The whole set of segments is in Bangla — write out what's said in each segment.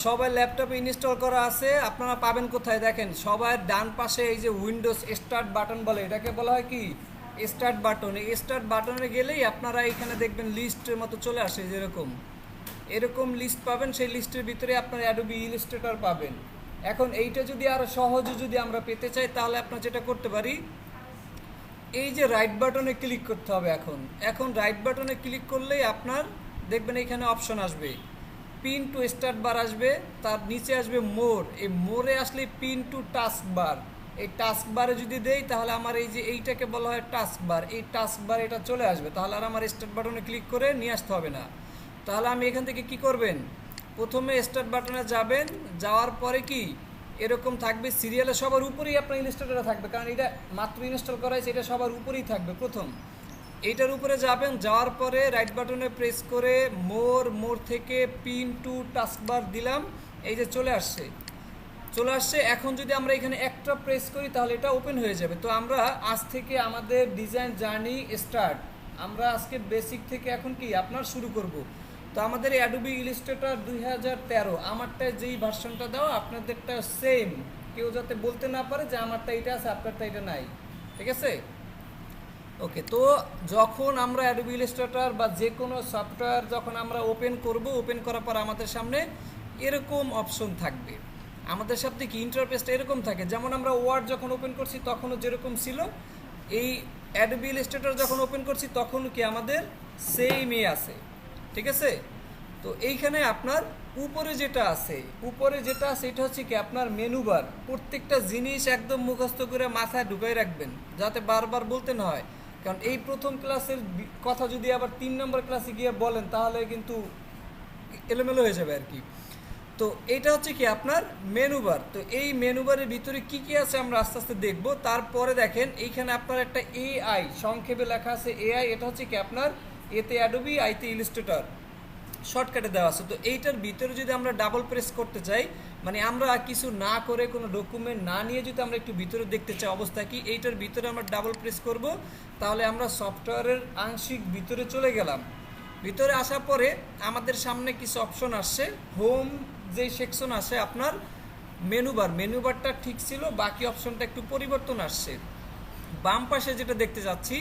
সবার ল্যাপটপে ইনস্টল করা আছে। আপনারা পাবেন কোথায় দেখেন, সবার ডান পাশে এই যে উইন্ডোজ স্টার্ট বাটন বলে, এটাকে বলা হয় কি স্টার্ট বাটন। এই স্টার্ট বাটনে গেলেই আপনারা এখানে দেখবেন লিস্টের মতো চলে আসে, যেরকম এরকম লিস্ট পাবেন। সেই লিস্টের ভিতরে আপনার অ্যাডোবি ইলাস্ট্রেটর পাবেন। এখন এইটা যদি আরও সহজে যদি আমরা পেতে চাই, তাহলে আপনার যেটা করতে পারি, এই যে রাইট বাটনে ক্লিক করতে হবে। এখন রাইট বাটনে ক্লিক করলেই আপনার দেখবেন এখানে অপশন আসবে, পিন টু স্টার্ট বার আসবে, তার নিচে আসবে মোর। এই মোরে আসলে পিন টু টাস্ক বার। এই টাস্ক বারে যদি দেই, তাহলে আমার এই যে এইটাকে বলা হয় টাস্ক বার। এই টাস্ক বার এটা চলে আসবে, তাহলে আর আমার স্টার্ট বাটনে ক্লিক করে নিয়ে আসতে হবে না। তাহলে আমি এখান থেকে কি করবেন, প্রথমে স্টার্ট বাটনে যাবেন, যাওয়ার পরে কি এরকম থাকবে সিরিয়ালে সবার উপরেই আপনার ইনস্টলটা থাকবে, কারণ এটা মাত্র ইনস্টল করা হয়েছে, এটা সবার উপরেই থাকবে। প্রথম এইটার উপরে যাবেন, যাওয়ার পরে রাইট বাটনে প্রেস করে মোর থেকে পিন টু টাস্কবার দিলাম। এই যে চলে আসছে। এখন যদি আমরা এখানে একটা প্রেস করি, তাহলে এটা ওপেন হয়ে যাবে। তো আমরা আজ থেকে আমাদের ডিজাইন জার্নি স্টার্ট। আমরা আজকে বেসিক থেকে এখন কি আপনার শুরু করব। তো আমাদের অ্যাডোবি ইলাস্ট্রেটর 2013, আমারটা যেই ভার্সনটা দেওয়া, আপনাদেরটা সেম। কেউ যাতে বলতে না পারে যে আমারটা এটা আছে আপনারটা এটা নাই, ঠিক আছে? ওকে, তো যখন আমরা অ্যাডোবি ইলাস্ট্রেটর বা যে কোনো সফটওয়্যার যখন আমরা ওপেন করব, ওপেন করার পর আমাদের সামনে এরকম অপশন থাকবে। আমাদের সাথে কি ইন্টারফেসটা এরকম থাকে, যেমন আমরা ওয়ার্ড যখন ওপেন করছি তখনও যেরকম ছিল, এই অ্যাডোবি ইলাস্ট্রেটর যখন ওপেন করছি তখন কি আমাদের সেমই আছে, ঠিক আছে? তো এইখানে আপনার উপরে যেটা আছে এটা হচ্ছে কি আপনার মেনু বার। প্রত্যেকটা জিনিস একদম মুখস্থ করে মাথায় ঢুকাই রাখবেন, যাতে বারবার বলতে না হয়। কারণ এই প্রথম ক্লাসের কথা যদি আবার 3 নম্বর ক্লাসে গিয়ে বলেন, তাহলে কিন্তু এলোমেলো হয়ে যাবে আর কি। তো এটা হচ্ছে কি আপনার মেনু বার। তো এই মেনু বারের ভিতরে কি কি আছে আমরা আস্তে আস্তে দেখব। তারপরে দেখেন এইখানে আপনার একটা এআই সংক্ষেপে লেখা আছে এআই। এটা হচ্ছে কি আপনার এতে অ্যাডোবি, আইতে ইলাস্ট্রেটর শর্টকাটে দেওয়া আছে। তো এইটার ভিতরে যদি আমরা ডাবল প্রেস করতে চাই, মানে আমরা কিছু না করে কোনো ডকুমেন্ট না নিয়ে যদি আমরা একটু ভিতরে দেখতে চাই অবস্থা কি, এইটার ভিতরে আমরা ডাবল প্রেস করব, তাহলে আমরা সফটওয়্যারের আংশিক ভিতরে চলে গেলাম। ভিতরে আসার পরে আমাদের সামনে কিছু অপশন আসছে। হোম যেই সেকশন আসে আপনার মেনু বারটা ঠিক ছিল, বাকি অপশনটা একটু পরিবর্তন আসছে। বাম পাশে যেটা দেখতে যাচ্ছি,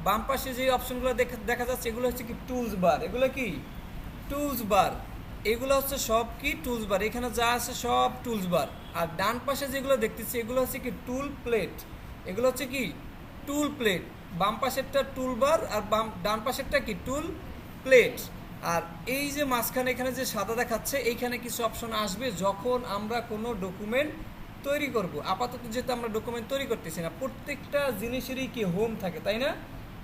বাম পাশে যে অপশনগুলো দেখা যাচ্ছে, এগুলো হচ্ছে কি টুলস বার। এগুলো কি টুলস বার, এগুলো হচ্ছে সব কি টুলস বার। এখানে যা আছে সব টুলস বার। আর ডান পাশে যেগুলো দেখতেছি, এগুলো হচ্ছে কি টুল প্লেট। এগুলো হচ্ছে কি টুল প্লেট। বাম পাশেরটা টুল বার, আর ডান পাশেরটা কি টুল প্লেট। আর এই যে মাঝখানে এখানে যে সাদা দেখাচ্ছে, এইখানে কিছু অপশন আসবে যখন আমরা কোনো ডকুমেন্ট তৈরি করব। আপাতত যেহেতু আমরা ডকুমেন্ট তৈরি করতেছি না, প্রত্যেকটা জিনিসেরই কি হোম থাকে, তাই না?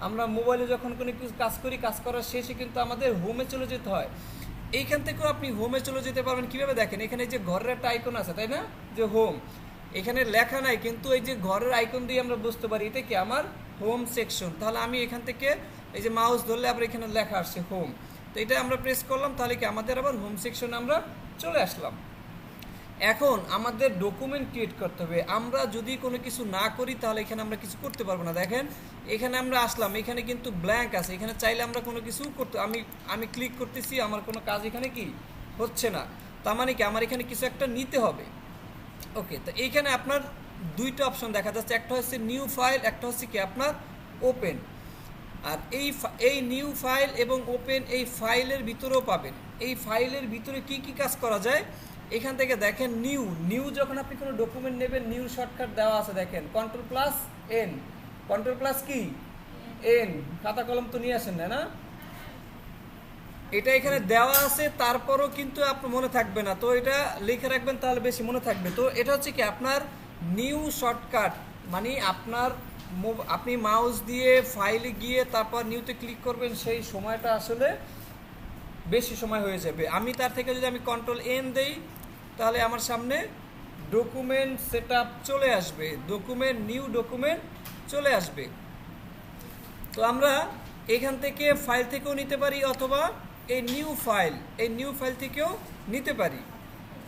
আমরা মোবাইলে যখন কোনো কিছু কাজ করি, কাজ করার শেষে কিন্তু আমাদের হোমে চলে যেতে হয়। এইখান থেকেও আপনি হোমে চলে যেতে পারবেন। কীভাবে দেখেন, এখানে যে ঘরের একটা আইকন আছে, তাই না, যে হোম। এখানে লেখা নাই, কিন্তু এই যে ঘরের আইকন দিয়ে আমরা বুঝতে পারি এটা কি আমার হোম সেকশন। তাহলে আমি এখান থেকে এই যে মাউস ধরলে আবার এখানে লেখা আসছে হোম। তো এটা আমরা প্রেস করলাম, তাহলে কি আমাদের আবার হোম সেকশন আমরা চলে আসলাম। এখন আমাদের ডকুমেন্ট ক্রিয়েট করতে হবে। আমরা যদি কোনো কিছু না করি, তাহলে এখানে আমরা কিছু করতে পারবো না। দেখেন এখানে আমরা আসলাম, এখানে কিন্তু ব্ল্যাঙ্ক আছে। এখানে চাইলে আমরা কোনো কিছু করতে, আমি ক্লিক করতেছি, আমার কোনো কাজ এখানে কি হচ্ছে না। তার মানে কি আমার এখানে কিছু একটা নিতে হবে। ওকে, তো এইখানে আপনার দুইটা অপশন দেখা যাচ্ছে, একটা হচ্ছে নিউ ফাইল, একটা হচ্ছে কি আপনার ওপেন। আর এই নিউ ফাইল এবং ওপেন, এই ফাইলের ভিতরেও পাবেন। এই ফাইলের ভিতরে কি কি কাজ করা যায় এখান থেকে দেখেন। নিউ যখন আপনি কোনো ডকুমেন্ট নেবেন, নিউ শর্টকাট দেওয়া আছে, দেখেন কন্ট্রোল+N। কন্ট্রোল প্লাস কি এন। খাতা কলম তো নিয়ে আসেন না? এটা এখানে দেওয়া আছে, তারপরও কিন্তু আপনার মনে থাকবে না। তো এটা লিখে রাখবেন, তাহলে বেশি মনে থাকবে। তো এটা হচ্ছে কি আপনার নিউ শর্টকাট, মানে আপনি মাউস দিয়ে ফাইলে গিয়ে তারপর নিউতে ক্লিক করবেন, সেই সময়টা আসলে বেশি সময় হয়ে যাবে। আমি তার থেকে যদি আমি কন্ট্রোল+N দেই, তাহলে আমার সামনে ডকুমেন্ট সেটআপ চলে আসবে, নিউ ডকুমেন্ট চলে আসবে। তো আমরা এখান থেকে ফাইল থেকেও নিতে পারি, অথবা এই নিউ ফাইল থেকেও নিতে পারি।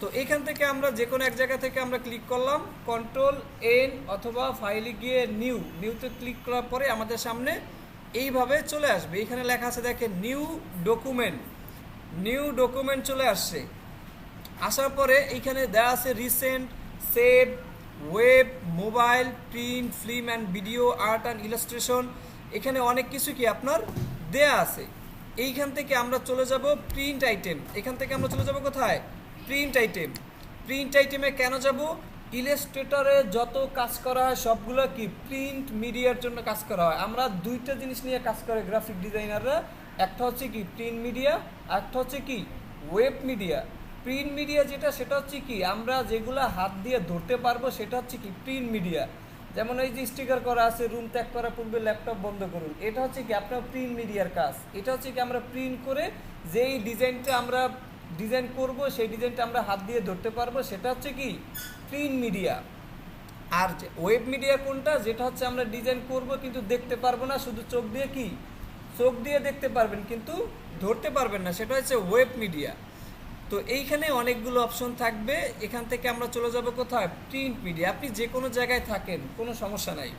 তো এখান থেকে আমরা যে কোনো এক জায়গা থেকে আমরা ক্লিক করলাম কন্ট্রোল+N, অথবা ফাইলে গিয়ে নিউতে ক্লিক করার পরে আমাদের সামনে এইভাবে চলে আসবে। এখানে লেখা আছে দেখেন নিউ ডকুমেন্ট চলে আসছে। আসার পরে এইখানে দেওয়া আছে recent, save, web, mobile, print, film and video, art and illustration, এখানে অনেক কিছু কি আপনার দেয়া আছে। এইখান থেকে আমরা চলে যাব প্রিন্ট আইটেম, এখান থেকে আমরা চলে যাব কোথায়, প্রিন্ট আইটেম। প্রিন্ট আইটেমে কেন যাব, ইলাস্ট্রেটরে যত কাজ করা হয় সবগুলো কি প্রিন্ট মিডিয়ার জন্য কাজ করা হয়। আমরা দুইটা জিনিস নিয়ে কাজ করে গ্রাফিক ডিজাইনাররা, একটা হচ্ছে কি প্রিন্ট মিডিয়া, একটা হচ্ছে কি ওয়েব মিডিয়া। প্রিন্ট মিডিয়া যেটা সেটা হচ্ছে কি আমরা যেগুলো হাত দিয়ে ধরতে পারবো সেটা হচ্ছে কি প্রিন্ট মিডিয়া। যেমন এই যে স্টিকার করা আছে রুম ত্যাগ করার পূর্বে ল্যাপটপ বন্ধ করুন, এটা হচ্ছে কি আপনার প্রিন্ট মিডিয়ার কাজ। এটা হচ্ছে কি আমরা প্রিন্ট করে যেই ডিজাইনটা আমরা ডিজাইন করব সেই ডিজাইনটা আমরা হাত দিয়ে ধরতে পারবো, সেটা হচ্ছে কি প্রিন্ট মিডিয়া। আর ওয়েব মিডিয়া কোনটা, যেটা হচ্ছে আমরা ডিজাইন করব কিন্তু দেখতে পারবো না, শুধু চোখ দিয়ে কি চোখ দিয়ে দেখতে পারবেন কিন্তু ধরতে পারবেন না, সেটা হচ্ছে ওয়েব মিডিয়া। তো এইখানে অনেকগুলো অপশন থাকবে, এখান থেকে আমরা চলে যাব কোথায়, প্রিন্ট মিডিয়া। আপনি যে কোনো জায়গায় থাকেন কোনো সমস্যা নাই।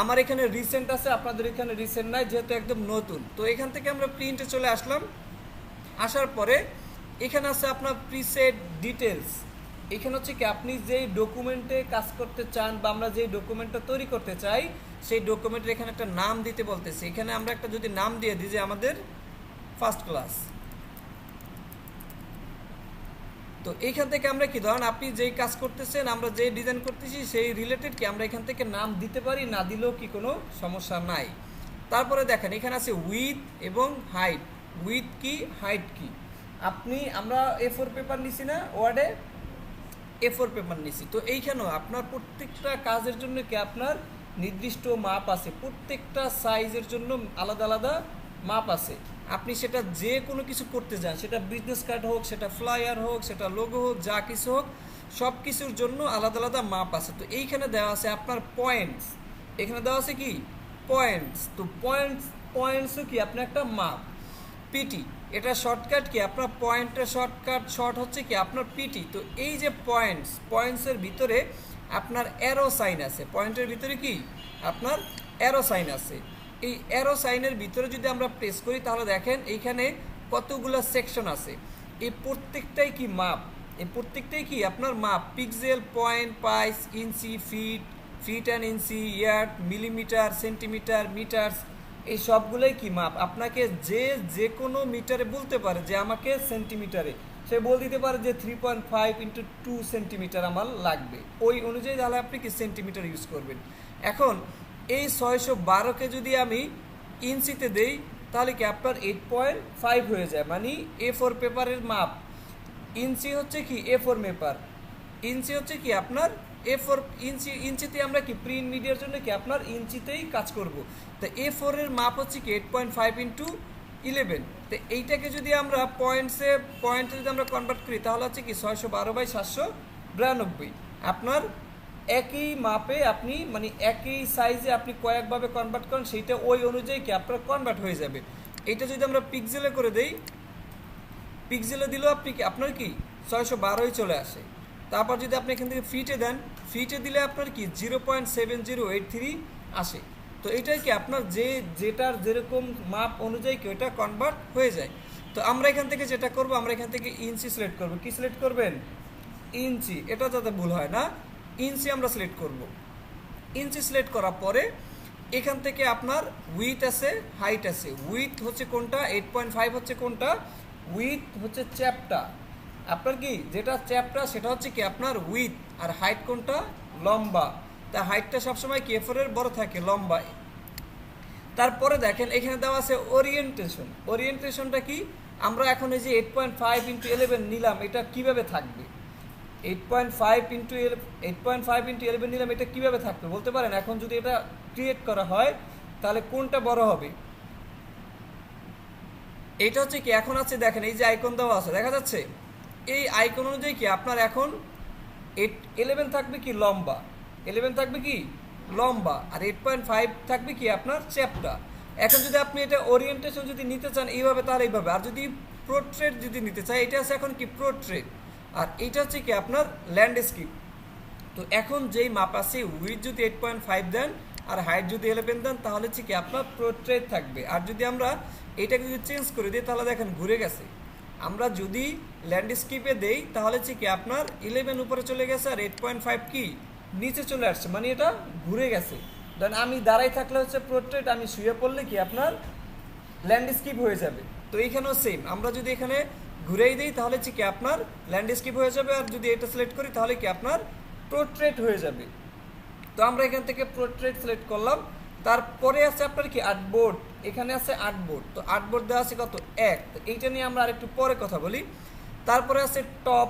আমার এখানে রিসেন্ট আছে, আপনাদের এখানে রিসেন্ট নাই যেহেতু একদম নতুন। তো এখান থেকে আমরা প্রিন্টে চলে আসলাম। আসার পরে এখানে আছে আপনার প্রিসেট ডিটেলস। এখানে হচ্ছে কি আপনি যেই ডকুমেন্টে কাজ করতে চান বা আমরা যেই ডকুমেন্টটা তৈরি করতে চাই সেই ডকুমেন্টের এখানে একটা নাম দিতে বলতেছি। এখানে আমরা একটা যদি নাম দিয়ে দিই যে আমাদের ফার্স্ট ক্লাস, তো এইখান থেকে আমরা কি ধরেন আপনি যেই কাজ করতেছেন আমরা যেই ডিজাইন করতেছি সেই রিলেটেড কি আমরা এখান থেকে নাম দিতে পারি, না দিলেও কি কোনো সমস্যা নাই। তারপরে দেখেন এখানে আছে উইথ এবং হাইট। উইথ কি হাইট কি, আমরা A4 পেপার নিছি না ওয়ার্ডে, A4 পেপার নিছি, তো এইখানেও আপনার প্রত্যেকটা কাজের জন্য কি আপনার নির্দিষ্ট মাপ আছে, প্রত্যেকটা সাইজের জন্য আলাদা আলাদা মাপ আছে। আপনি সেটা যে কোনো কিছু করতে যান, সেটা বিজনেস কার্ড হোক, সেটা ফ্লায়ার হোক, সেটা লোগো হোক, যা কিছু হোক সব কিছুর জন্য আলাদা আলাদা মাপ আছে। তো এইখানে দেওয়া আছে আপনার পয়েন্টস, এখানে দেওয়া আছে কি পয়েন্টস। তো পয়েন্টসও কি আপনার একটা মাপ। পিটি এটা শর্টকাট কি আপনার পয়েন্টের শর্টকাট, শর্ট হচ্ছে কি আপনার পিটি। তো এই যে পয়েন্টসের ভিতরে আপনার অ্যারো সাইন আছে, পয়েন্টের ভিতরে কি আপনার অ্যারো সাইন আছে। এই অ্যারো সাইনের ভিতরে যদি আমরা প্রেস করি তাহলে দেখেন এইখানে কতগুলো সেকশন আছে। এই প্রত্যেকটাই কি মাপ, এই প্রত্যেকটাই কি আপনার মাপ। Pixel, point, picas, inch, feet and inch, yard, millimetre, centimetre, metres, এই সবগুলোই কি মাপ। আপনাকে যে কোনো মিটারে বলতে পারে যে আমাকে সেন্টিমিটারে, সে বল দিতে পারে যে 3.5 × 2 সেন্টিমিটার আমার লাগবে, ওই অনুযায়ী তাহলে আপনি কি সেন্টিমিটার ইউজ করবেন। এখন এই 612কে যদি আমি ইঞ্চিতে দেই তাহলে কি আপনার 8.5 হয়ে যায়, মানে A4 পেপারের মাপ। ইঞ্চি হচ্ছে কি A4 পেপার, ইঞ্চি হচ্ছে কি আপনার A4 ইঞ্চিতে আমরা কি প্রিন্ট মিডিয়ার জন্য কি আপনার ইঞ্চিতেই কাজ করব। তো A4 এর মাপ হচ্ছে কি 8.5 × 11। তো এইটাকে যদি আমরা পয়েন্টে যদি আমরা কনভার্ট করি তাহলে হচ্ছে কি 612/792। আপনার একই মাপে আপনি মানে একই সাইজে আপনি কয়েকভাবে কনভার্ট করেন, সেইটা ওই অনুযায়ী কি আপনার কনভার্ট হয়ে যাবে। এটা যদি আমরা পিক্সেলে করে দেই, পিক্সেলে দিলেও আপনি কি আপনার কি 612ই চলে আসে। তারপর যদি আপনি এখান থেকে ফিটে দেন, ফিটে দিলে আপনার কি 0.7083 আসে। তো এটাই কি আপনার যেটার যেরকম মাপ অনুযায়ী কি ওটা কনভার্ট হয়ে যায়। তো আমরা এখান থেকে যেটা করব, আমরা এখান থেকে ইঞ্চি সিলেক্ট করব। কি সিলেক্ট করবেন, ইঞ্চি, এটা যাতে ভুল হয় না, ইঞ্চি আমরা সিলেক্ট করব। ইঞ্চি সিলেক্ট করার পরে এখান থেকে আপনার উইথ আছে, হাইট আছে। উইথ হচ্ছে কোনটা, 8.5 হচ্ছে কোনটা, উইথ হচ্ছে চ্যাপটা। আপনার কি যেটা চ্যাপটা সেটা হচ্ছে কি আপনার উইথ, আর হাইট কোনটা, লম্বা। তা হাইটটা সবসময় কি A4 এর বড় থাকে, লম্বা। তারপরে দেখেন এখানে দেওয়া আছে ওরিয়েন্টেশন। ওরিয়েন্টেশনটা কি, আমরা এখন এই যে 8.5 × 11 নিলাম, এটা কিভাবে থাকবে, 8.5 × 11 নিলাম, এটা কিভাবে থাকবে বলতে পারেন। এখন যদি এটা ক্রিয়েট করা হয় তাহলে কোনটা বড় হবে, এটা হচ্ছে কি এখন আছে দেখেন এই যে আইকন দেওয়া আছে দেখা যাচ্ছে, এই আইকন অনুযায়ী কি আপনার এখন 11 থাকবে কি লম্বা, 11 থাকবে কি লম্বা, আর 8.5 থাকবে কি আপনার চ্যাপটা। এখন যদি আপনি এটা ওরিয়েন্টেশন যদি নিতে চান এইভাবে তাহলে এইভাবে, আর যদি পোর্ট্রেট যদি নিতে চাই এটা আছে এখন কি পোর্ট্রেট, আর এইটা হচ্ছে কি আপনার ল্যান্ডস্কেপ। তো এখন যেই মাপ আছে উইথ যদি 8.5 দেন আর হাইট যদি 11 দেন তাহলে হচ্ছে কি আপনার পোর্ট্রেট থাকবে। আর যদি আমরা এটাকে যদি চেঞ্জ করে দিই তাহলে দেখেন ঘুরে গেছে, আমরা যদি ল্যান্ডস্কেপে দেই তাহলে হচ্ছে কি আপনার 11 উপরে চলে গেছে আর 8.5 কি নিচে চলে আসছে, মানে এটা ঘুরে গেছে। দেন আমি দাঁড়াই থাকলে হচ্ছে পোর্ট্রেট, আমি শুয়ে পড়লে কি আপনার ল্যান্ডস্কেপ হয়ে যাবে। তো এইখানেও সেম, আমরা যদি এখানে ঘুরেই দিই তাহলে হচ্ছে কি আপনার ল্যান্ডস্কেপ হয়ে যাবে, আর যদি এটা সিলেক্ট করি তাহলে কি আপনার পোর্ট্রেট হয়ে যাবে। তো আমরা এখান থেকে পোর্ট্রেট সিলেক্ট করলাম। তারপরে আছে আপনার কি আর্টবোর্ড, এখানে আছে আর্টবোর্ড। তো আর্টবোর্ড দেওয়া আছে কত 1, তো এইটা নিয়ে আমরা আরেকটু পরে কথা বলি। তারপরে আছে টপ,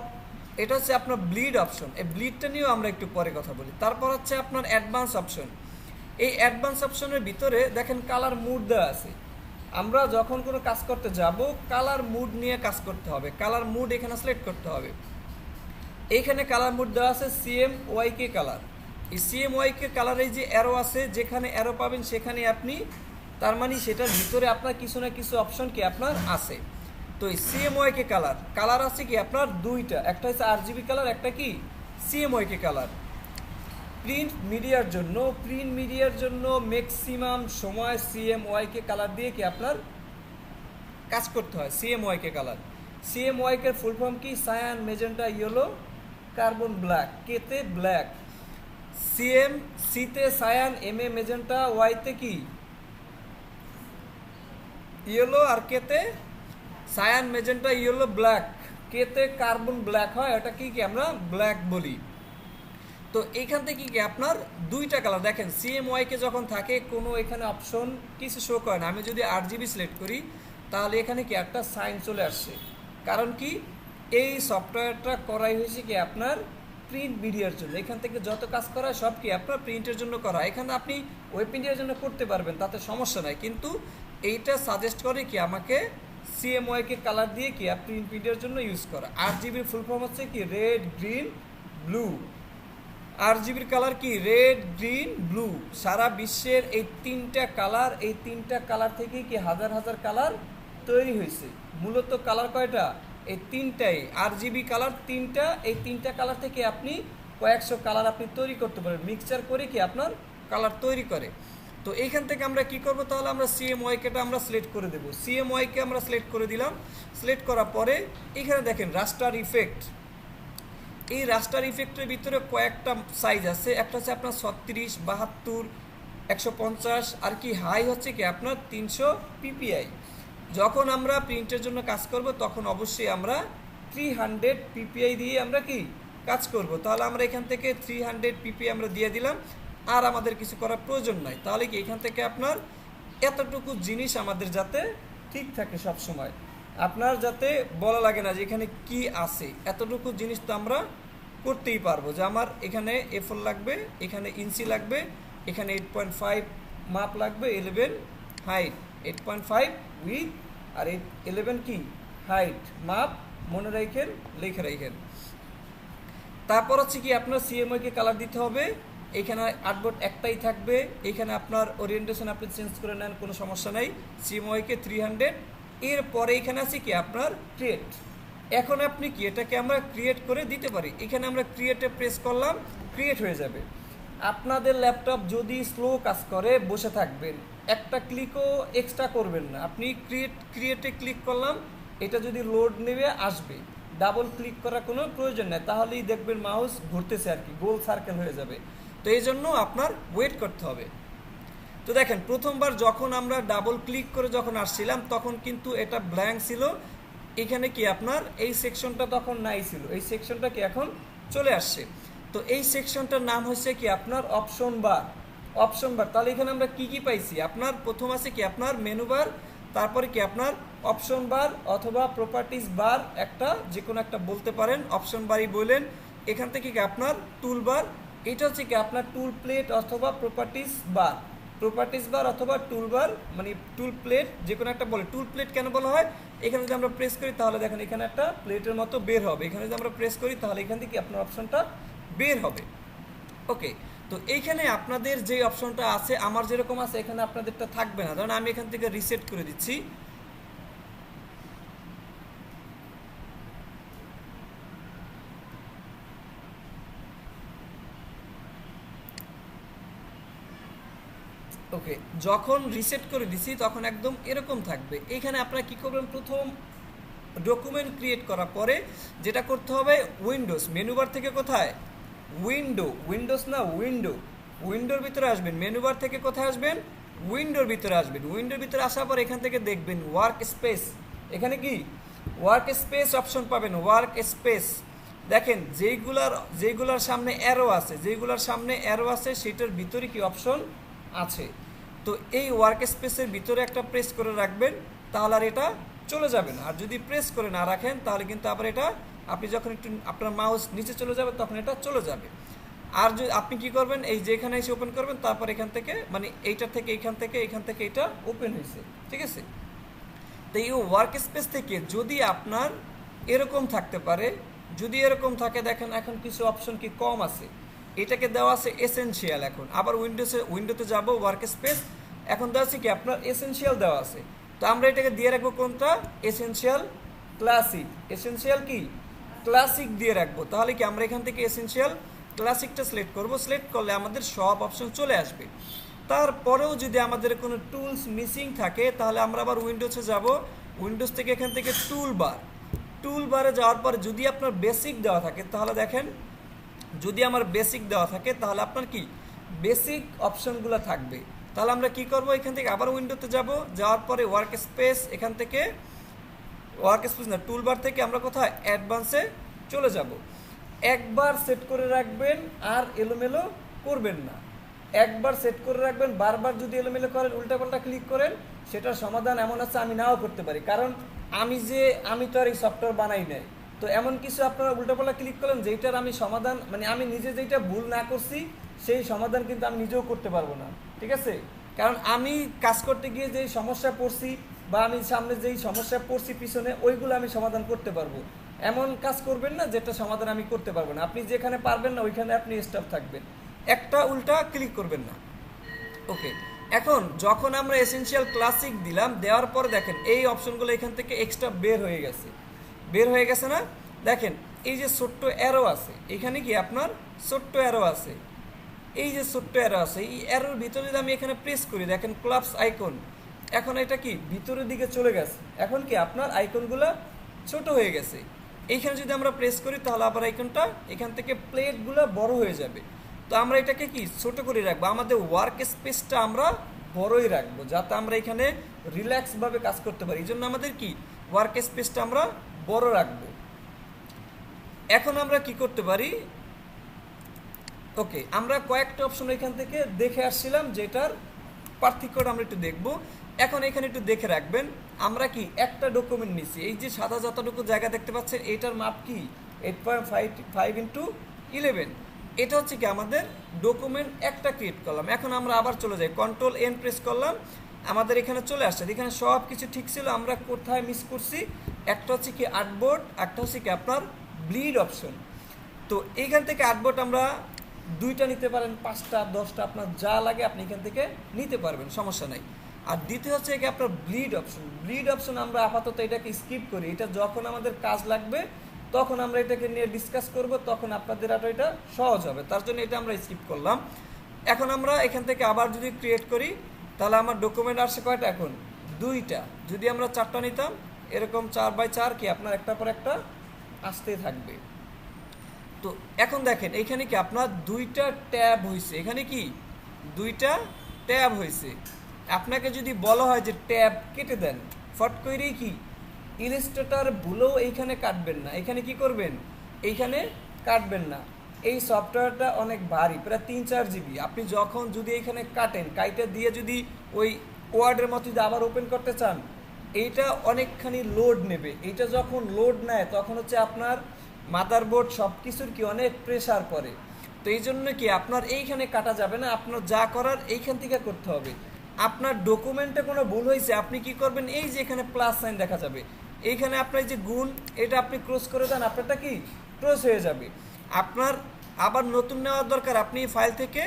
এটা হচ্ছে আপনার ব্লিড অপশন, এই ব্লিডটা নিয়েও আমরা একটু পরে কথা বলি। তারপর হচ্ছে আপনার অ্যাডভান্স অপশন, এই অ্যাডভান্স অপশনের ভিতরে দেখেন কালার মুড দেওয়া আছে। আমরা যখন কোনো কাজ করতে যাব কালার মুড নিয়ে কাজ করতে হবে, কালার মুড এখানে সিলেক্ট করতে হবে। এইখানে কালার মুড দেওয়া আছে CMYK কালার। এই CMYK কালারে যে অ্যারো আছে, যেখানে অ্যারো পাবেন সেখানে আপনি, তার মানে সেটার ভিতরে আপনার কিছু না কিছু অপশন কি আপনার আছে। তো এই CMYK কালার আছে কি আপনার দুইটা, একটা হচ্ছে RGB কালার, একটা কি CMYK কালার। প্রিন্ট মিডিয়ার জন্য ম্যাক্সিমাম সময় CMYK কালার দিয়ে কি আপনার কাজ করতে হয়। CMYK কালার, CMYK এর ফুল ফর্ম কি cyan, magenta, yellow, carbon black, কেতে ব্ল্যাক, সিতে সায়ান, MA মেজেন্টা, ওয়াইতে কি ইয়েলো, আর কেতে সায়ান, মেজেন্টা, ইয়েলো, ব্ল্যাক, কেতে কার্বন ব্ল্যাক হয়, এটা কি কি আমরা ব্ল্যাক বলি। তো এইখান থেকে কি আপনার দুইটা কালার দেখেন। CMYK যখন থাকে কোনো এখানে অপশন কিছু শো করে না। আমি যদি RGB সিলেক্ট করি তাহলে এখানে কি একটা সাইন চলে আসছে, কারণ কি এই সফটওয়্যারটা করাই হয়েছে কি আপনার প্রিন্ট মিডিয়ার জন্য। এখান থেকে যত কাজ করা সব কি আপনার প্রিন্টের জন্য করা। এখানে আপনি ওয়েব মিডিয়ার জন্য করতে পারবেন, তাতে সমস্যা নাই, কিন্তু এইটা সাজেস্ট করে কি আমাকে CMYK কালার দিয়ে কি প্রিন্ট মিডিয়ার জন্য ইউজ করা। RGB ফুল ফর্ম হচ্ছে কি রেড, গ্রিন, ব্লু। RGBর কালার কি রেড, গ্রিন, ব্লু। সারা বিশ্বের এই তিনটা কালার থেকে কি হাজার হাজার কালার তৈরি হয়েছে। মূলত কালার কয়টা, এই তিনটাই। RGB কালার তিনটা, এই তিনটা কালার থেকে আপনি কয়েকশো কালার আপনি তৈরি করতে পারেন, মিক্সচার করে কি আপনার কালার তৈরি করে। তো এইখান থেকে আমরা কি করব, তাহলে আমরা CMYKটা আমরা সিলেক্ট করে দেব। CMYK আমরা সিলেক্ট করে দিলাম। সিলেক্ট করার পরে এখানে দেখেন রাস্টার ইফেক্ট, এই রাস্টার ইফেক্টের ভিতরে কয়েকটা সাইজ আছে। একটা হচ্ছে আপনার 36, 72, 150, আর কি হাই হচ্ছে কি আপনার 300 PPI। যখন আমরা প্রিন্টের জন্য কাজ করব তখন অবশ্যই আমরা 300 PPI দিয়ে আমরা কি কাজ করব। তাহলে আমরা এখান থেকে 300 PPI আমরা দিয়ে দিলাম, আর আমাদের কিছু করার প্রয়োজন নাই। তাহলে কি এখান থেকে আপনার এতটুকু জিনিস আমাদের যাতে ঠিক থাকে সব সময়, আপনার যাতে বলা লাগে না যে এখানে কি আছে, এতটুকু জিনিস তো আমরা করতেই পারবো। যে আমার এখানে A4 লাগবে, এখানে ইঞ্চি লাগবে, এখানে 8.5 মাপ লাগবে, 11 হাইট, 8.5 উইথ, আর 11 কি হাইট মাপ মনে রাখেন, লিখে রাখেন। তারপর হচ্ছে কি আপনার CMYK কালার দিতে হবে। এখানে আর্টবোর্ড একটাই থাকবে, এখানে আপনার ওরিয়েন্টেশন আপনি চেঞ্জ করে নেন, কোনো সমস্যা নাই। CMYK 300। এরপরে এখানে আছে কি আপনার ক্রিয়েট। এখন আপনি কি এটাকে আমরা ক্রিয়েট করে দিতে পারি। এখানে আমরা ক্রিয়েটে প্রেস করলাম, ক্রিয়েট হয়ে যাবে। আপনাদের ল্যাপটপ যদি স্লো কাজ করে বসে থাকবেন, একটা ক্লিকও এক্সট্রা করবেন না। আপনি ক্রিয়েটে ক্লিক করলাম, এটা যদি লোড নেবে আসবে, ডাবল ক্লিক করার কোনো প্রয়োজন নেই, তাহলেই দেখবেন মাউস ঘুরতেছে আর কি, গোল সার্কেল হয়ে যাবে। তো এই জন্য আপনার ওয়েট করতে হবে। তো দেখেন প্রথমবার যখন আমরা ডাবল ক্লিক করে যখন আসছিলাম তখন কিন্তু এটা ব্ল্যাঙ্ক ছিল। এখানে কি আপনার এই সেকশনটা তখন নাই ছিল, এই সেকশনটা কি এখন চলে আসছে। তো এই সেকশনটার নাম হচ্ছে কি আপনার অপশন বার। তাহলে এখানে আমরা কি কি পাইছি, আপনার প্রথম আছে কি আপনার মেনু বার, তারপরে কি আপনার অপশন বার অথবা প্রপার্টিজ বার, একটা যে কোনো একটা বলতে পারেন, অপশন বারই বললেন। এখান থেকে কি আপনার টুল বার, এটা হচ্ছে কি আপনার টুল প্লেট অথবা প্রপার্টিজ বার অথবা টুল বার, মানে টুল প্লেট যে কোনো একটা বলে। টুল প্লেট কেন বলা হয়, এখানে যদি আমরা প্রেস করি তাহলে দেখেন এখানে একটা প্লেটের মতো বের হবে, এখানে যদি আমরা প্রেস করি তাহলে এখান থেকে আপনার অপশনটা বের হবে। ওকে, তো এইখানে আপনাদের যে অপশনটা আছে, আমার যেরকম আছে এখানে আপনাদেরটা থাকবে না। ধরুন আমি এখান থেকে রিসেট করে দিচ্ছি। ওকে, যখন রিসেট করে দিছি তখন একদম এরকম থাকবে। এখানে আপনারা কি করবেন, প্রথম ডকুমেন্ট ক্রিয়েট করার পরে যেটা করতে হবে, উইন্ডোজ মেনু বার থেকে কোথায়, উইন্ডোজ না উইন্ডোর ভিতরে আসবেন। মেনু বার থেকে কোথায় আসবেন, উইন্ডোর ভিতরে আসবেন। উইন্ডোর ভিতরে আসার পর এখান থেকে দেখবেন ওয়ার্ক স্পেস, এখানে কি ওয়ার্ক স্পেস অপশন পাবেন। ওয়ার্ক স্পেস দেখেন যেইগুলার সামনে অ্যারো আছে, সেটার ভিতরে কি অপশন আছে। তো এই ওয়ার্ক স্পেসের ভিতরে একটা প্রেস করে রাখবেন, তাহলে আর এটা চলে যাবে না। আর যদি প্রেস করে না রাখেন তাহলে কিন্তু আবার এটা, আপনি যখন একটু আপনার মাউস নিচে চলে যাবে তখন এটা চলে যাবে। আর যদি আপনি কি করবেন, এই যেখানে এসে ওপেন করবেন, তারপর এখান থেকে মানে এইটা থেকে এখান থেকে এটা ওপেন হয়েছে, ঠিক আছে। তো এই ওয়ার্ক স্পেস থেকে যদি আপনার এরকম থাকতে পারে, যদি এরকম থাকে, দেখেন এখন কিছু অপশন কি কম আছে, এটাকে দেওয়া আছে এসেনশিয়াল। এখন আবার উইন্ডোতে যাব, ওয়ার্ক স্পেস, এখন দেওয়া আছে কি আপনার এসেনশিয়াল দেওয়া আছে। তো আমরা এটাকে দিয়ে রাখবো কোনটা, এসেনশিয়াল ক্লাসিক দিয়ে রাখবো। তাহলে কি আমরা এখান থেকে এসেনশিয়াল ক্লাসিকটা সিলেক্ট করব। সিলেক্ট করলে আমাদের সব অপশন চলে আসবে। তারপরেও যদি আমাদের কোনো টুলস মিসিং থাকে তাহলে আমরা আবার উইন্ডোজে যাব। উইন্ডোজ থেকে এখান থেকে টুলবারে যাওয়ার পর যদি আপনার বেসিক দেওয়া থাকে, তাহলে দেখেন যদি আমার বেসিক দেওয়া থাকে তাহলে আপনার কি বেসিক অপশনগুলো থাকবে। তাহলে আমরা কি করব, এখান থেকে আবার উইন্ডোতে যাব, যাওয়ার পরে ওয়ার্ক স্পেস, এখান থেকে ওয়ার্ক স্পেস না টুলবার থেকে আমরা কোথায় অ্যাডভান্সে চলে যাব। একবার সেট করে রাখবেন আর এলোমেলো করবেন না। একবার সেট করে রাখবেন, বারবার যদি এলোমেলো করেন, উল্টাপাল্টা ক্লিক করেন, সেটার সমাধান এমন আছে আমি নাও করতে পারি, কারণ আমি তো আর এই সফটওয়্যার বানাই নাই। তো এমন কিছু আপনারা উল্টাপাল্টা ক্লিক করলেন যেটার আমি সমাধান মানে আমি নিজে যেটা ভুল না করছি সেই সমাধান কিন্তু আমি নিজেও করতে পারবো না, ঠিক আছে। কারণ আমি কাজ করতে গিয়ে যেই সমস্যা পড়ছি বা আমি সামনে যেই সমস্যা পড়ছি পিছনে, ওইগুলো আমি সমাধান করতে পারবো। এমন কাজ করবেন না যেটা সমাধান আমি করতে পারবো না। আপনি যেখানে পারবেন না ওইখানে আপনি স্টপ থাকবেন, একটা উল্টা ক্লিক করবেন না। ওকে, এখন যখন আমরা এসেনশিয়াল ক্লাসিক দিলাম, দেওয়ার পর দেখেন এই অপশনগুলো এখান থেকে এক্সট্রা বের হয়ে গেছে না। দেখেন এই যে ছোট্ট অ্যারো আছে, এখানে কি আপনার ছোট্ট অ্যারো আছে, এই যে ছোট্ট অ্যারো আছে, এই অ্যারোর ভিতরে যদি আমি এখানে প্রেস করি, দেখেন ক্লাবস আইকন, এখন এটা কি ভিতরের দিকে চলে গেছে। এখন কি আপনার আইকনগুলো ছোট হয়ে গেছে। এইখানে যদি আমরা প্রেস করি তাহলে আবার আইকনটা এখান থেকে প্লেটগুলো বড় হয়ে যাবে। তো আমরা এটাকে কি ছোট করে রাখবো, আমাদের ওয়ার্ক স্পেসটা আমরা বড়ই রাখবো, যাতে আমরা এখানে রিল্যাক্সভাবে কাজ করতে পারি। এই জন্য আমাদের কি ওয়ার্ক স্পেসটা আমরা বড় রাখবো। এখন আমরা কি করতে পারি, ওকে, আমরা কয়েকটা অপশন এখান থেকে দেখে আসছিলাম, যেটার পার্থক্যটা আমরা একটু দেখব। এখন এখানে একটু দেখে রাখবেন, আমরা কি একটা ডকুমেন্ট নিচ্ছি, এই যে সাদা যতটুকু জায়গা দেখতে পাচ্ছেন এটার মাপ কি 8.5x11। এটা হচ্ছে কি আমাদের ডকুমেন্ট একটা ক্রিয়েট করলাম। এখন আমরা আবার চলে যাই, কন্ট্রোল এন প্রেস করলাম, আমাদের এখানে চলে আসছে। এখানে সব কিছু ঠিক ছিল, আমরা কোথায় মিস করছি, একটা হচ্ছে কি আর্টবোর্ড, একটা হচ্ছে কি আপনার ব্লিড অপশন। তো এইখান থেকে আর্টবোর্ড আমরা দুইটা নিতে পারেন, 5টা 10টা, আপনার যা লাগে আপনি এখান থেকে নিতে পারবেন, সমস্যা নাই। আর দ্বিতীয় হচ্ছে কি আপনার ব্লিড অপশন আমরা আপাতত এটাকে স্কিপ করি, এটা যখন আমাদের কাজ লাগবে তখন আমরা এটাকে নিয়ে ডিসকাস করব, তখন আপনাদের আরও এটা সহজ হবে, তার জন্য এটা আমরা স্কিপ করলাম। এখন আমরা এখান থেকে আবার যদি ক্রিয়েট করি তাহলে আমার ডকুমেন্ট আসছে কয়টা, এখন 2টা। যদি আমরা 4টা নিতাম, এরকম 4x4 কি আপনার একটার পর একটা আসতেই থাকবে। তো এখন দেখেন এখানে কি আপনার 2টা ট্যাব হয়েছে, এখানে কি 2টা ট্যাব হয়েছে। আপনাকে যদি বলা হয় যে ট্যাব কেটে দেন, ফট করেই কি ইলাস্ট্রেটর ভুলেও এইখানে কাটবেন না, এখানে কি করবেন, এইখানে কাটবেন না। এই সফটওয়্যারটা অনেক ভারী, প্রায় 3-4 GB। আপনি যখন যদি এইখানে কাটেন, কাইটা দিয়ে যদি ওই ওয়ার্ডের মতো যদি আবার ওপেন করতে চান, এইটা অনেকখানি লোড নেবে। এইটা যখন লোড নেয় তখন হচ্ছে আপনার মাদারবোর্ড সব কিছুর কি অনেক প্রেসার পড়ে। তো এই জন্য কি আপনার এইখানে কাটা যাবে না, আপনার যা করার এইখান থেকে করতে হবে। আপনার ডকুমেন্টে কোনো ভুল হয়েছে, আপনি কি করবেন, এই যে এখানে প্লাস সাইন দেখা যাবে, এইখানে আপনার যে গুণ, এটা আপনি ক্রস করে দেন, আপনারটা কি ক্রস হয়ে যাবে। আপনার আবার নতুন নেওয়ার দরকার, আপনি ফাইল থেকে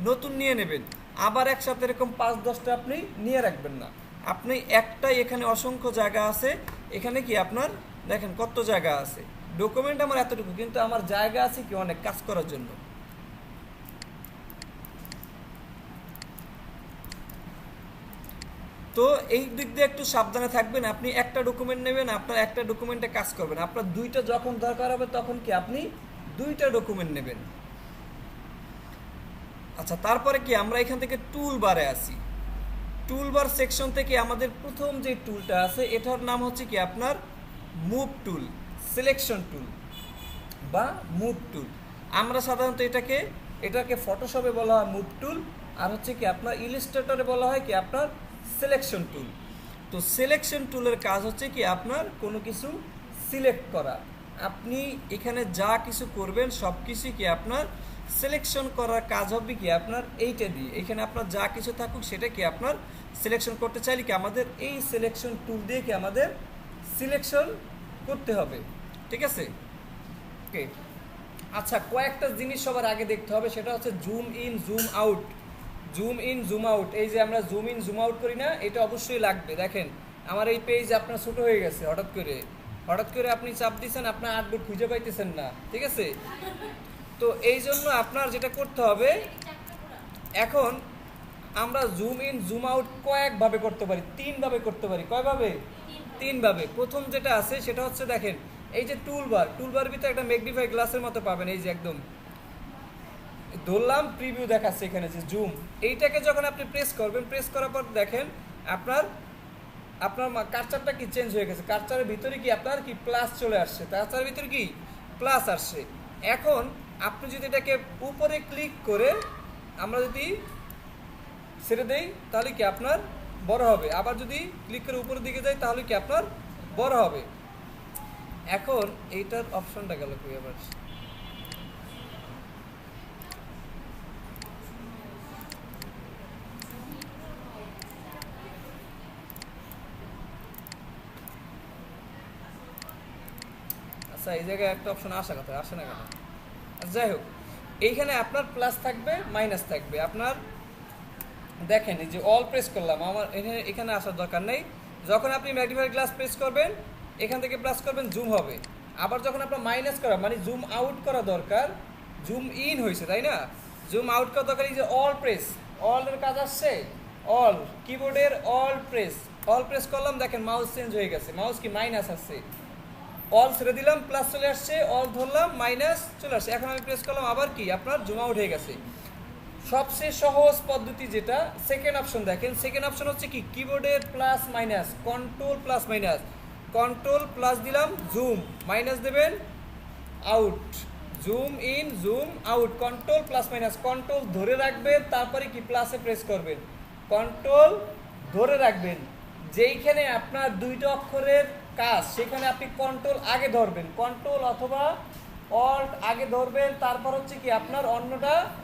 নতুন নিয়ে নেবেন, আবার একসাথে এরকম 5-10টা আপনি নিয়ে রাখবেন না। আপনি একটাই, এখানে অসংখ্য জায়গা আছে, এখানে কি আপনার দেখেন কত জায়গা আছে। ডকুমেন্ট আমার এতটুকু, কিন্তু আমার জায়গা আছে কি অনেক কাজ করার জন্য। তো এই দিক দিয়ে একটু সাবধানে থাকবেন। আপনি একটা ডকুমেন্ট নেবেন, আপনার একটা ডকুমেন্টে কাজ করবেন। আপনার দুইটা যখন দরকার হবে তখন কি আপনি দুইটা ডকুমেন্ট নেবেন। আচ্ছা, তারপরে কি আমরা এখান থেকে টুল বারে আসি। টুলবার সেকশন থেকে আমাদের প্রথম যে টুলটা আছে এটার নাম হচ্ছে কি আপনার মুভ টুল, সিলেকশন টুল বা মুভ টুল। আমরা সাধারণত এটাকে ফটোশপে বলা হয় মুভ টুল, আর হচ্ছে কি আপনার ইলাস্ট্রেটরে বলা হয় কি আপনার সিলেকশন টুল। তো সিলেকশন টুলের কাজ হচ্ছে কি আপনার কোনো কিছু সিলেক্ট করা। আপনি এখানে যা কিছু করবেন সব কিছুই কি আপনার সিলেকশন করার কাজ হবে কি আপনার এইটা দিয়ে। এখানে আপনার যা কিছু থাকুক সেটা কি আপনার সিলেকশন করতে চাইলে কি আমাদের এই সিলেকশন টুল দিয়ে কি আমাদের সিলেকশন করতে হবে। ঠিক আছে, ওকে। আচ্ছা, কয়েকটা জিনিস সবার আগে দেখতে হবে, সেটা হচ্ছে zoom in zoom out. Zoom in zoom out, এই যে আমরা জুম ইন জুম আউট করি না, এটা অবশ্যই লাগবে। দেখেন আমার এই পেজ আপনার ছোটো হয়ে গেছে হঠাৎ করে আপনি চাপ দিচ্ছেন, আপনার আর্টবোর্ড খুঁজে পাইতেছেন না। ঠিক আছে, তো এই জন্য আপনার যেটা করতে হবে, এখন আমরা জুম ইন জুম আউট কয়েকভাবে করতে পারি, তিনভাবে করতে পারি। কয়ভাবে? তিনভাবে। প্রথম যেটা আছে সেটা হচ্ছে দেখেন এই যে টুলবার ভিতরে একটা ম্যাগনিফাই গ্লাসের মতো পাবেন, এই যে একদম ধরলাম প্রিভিউ দেখাচ্ছে এখানে যে জুম, এইটাকে যখন আপনি প্রেস করবেন, প্রেস করার পর দেখেন আপনার কার্সারটা কি চেঞ্জ হয়ে গেছে। কার্সারের ভিতরে কি আপনার কি প্লাস চলে আসছে, কার্সারের ভিতরে কি প্লাস আসছে। এখন আপনি যদি এটাকে উপরে ক্লিক করে আমরা যদি ছেড়ে দেই তাহলে কি আপনার বড় হবে, আবার যদি ক্লিক করে উপরের দিকে যাই তাহলে কি আপনার বড় হবে। এখন এইটার অপশনটা গেল কি আবার, আচ্ছা এই জায়গায় একটা অপশন আসার কথা, আসে না কেন? যাই হোক, এইখানে আপনার প্লাস থাকবে মাইনাস থাকবে। আপনার দেখেন এই যে অল প্রেস করলাম, আমার এখানে আসার দরকার নেই। যখন আপনি ম্যাগনিফাই গ্লাস প্রেস করবেন এখান থেকে প্লাস করবেন জুম হবে। আবার যখন আপনার মাইনাস করা মানে জুম আউট করা দরকার, জুম ইন হয়েছে তাই না, জুম আউট করা দরকার, এই যে অল প্রেস, অলের কাজ আসছে, অল কিবোর্ডের অল প্রেস করলাম, দেখেন মাউস চেঞ্জ হয়ে গেছে, মাউস কি মাইনাস আসছে, অল ছেড়ে দিলাম প্লাস চলে আসছে, অল ধরলাম মাইনাস চলে আসছে। এখন আমি প্রেস করলাম আবার কি আপনার জুম আউট হয়ে গেছে। সবচেয়ে সহজ পদ্ধতি যেটা সেকেন্ড অপশন, দেখেন সেকেন্ড অপশন হচ্ছে কি কিবোর্ডের plus minus, control plus minus, control plus দিলাম জুম, মাইনাস দেবেন out, zoom in zoom out, control plus minus, control ধরে রাখবেন তারপরে কি প্লাসে প্রেস করবেন, কন্ট্রোল ধরে রাখবেন। যেইখানে আপনার দুইটা অক্ষরের কাজ সেখানে আপনি কন্ট্রোল আগে ধরবেন, কন্ট্রোল অথবা অল্ট আগে ধরবেন, তারপর হচ্ছে কি আপনার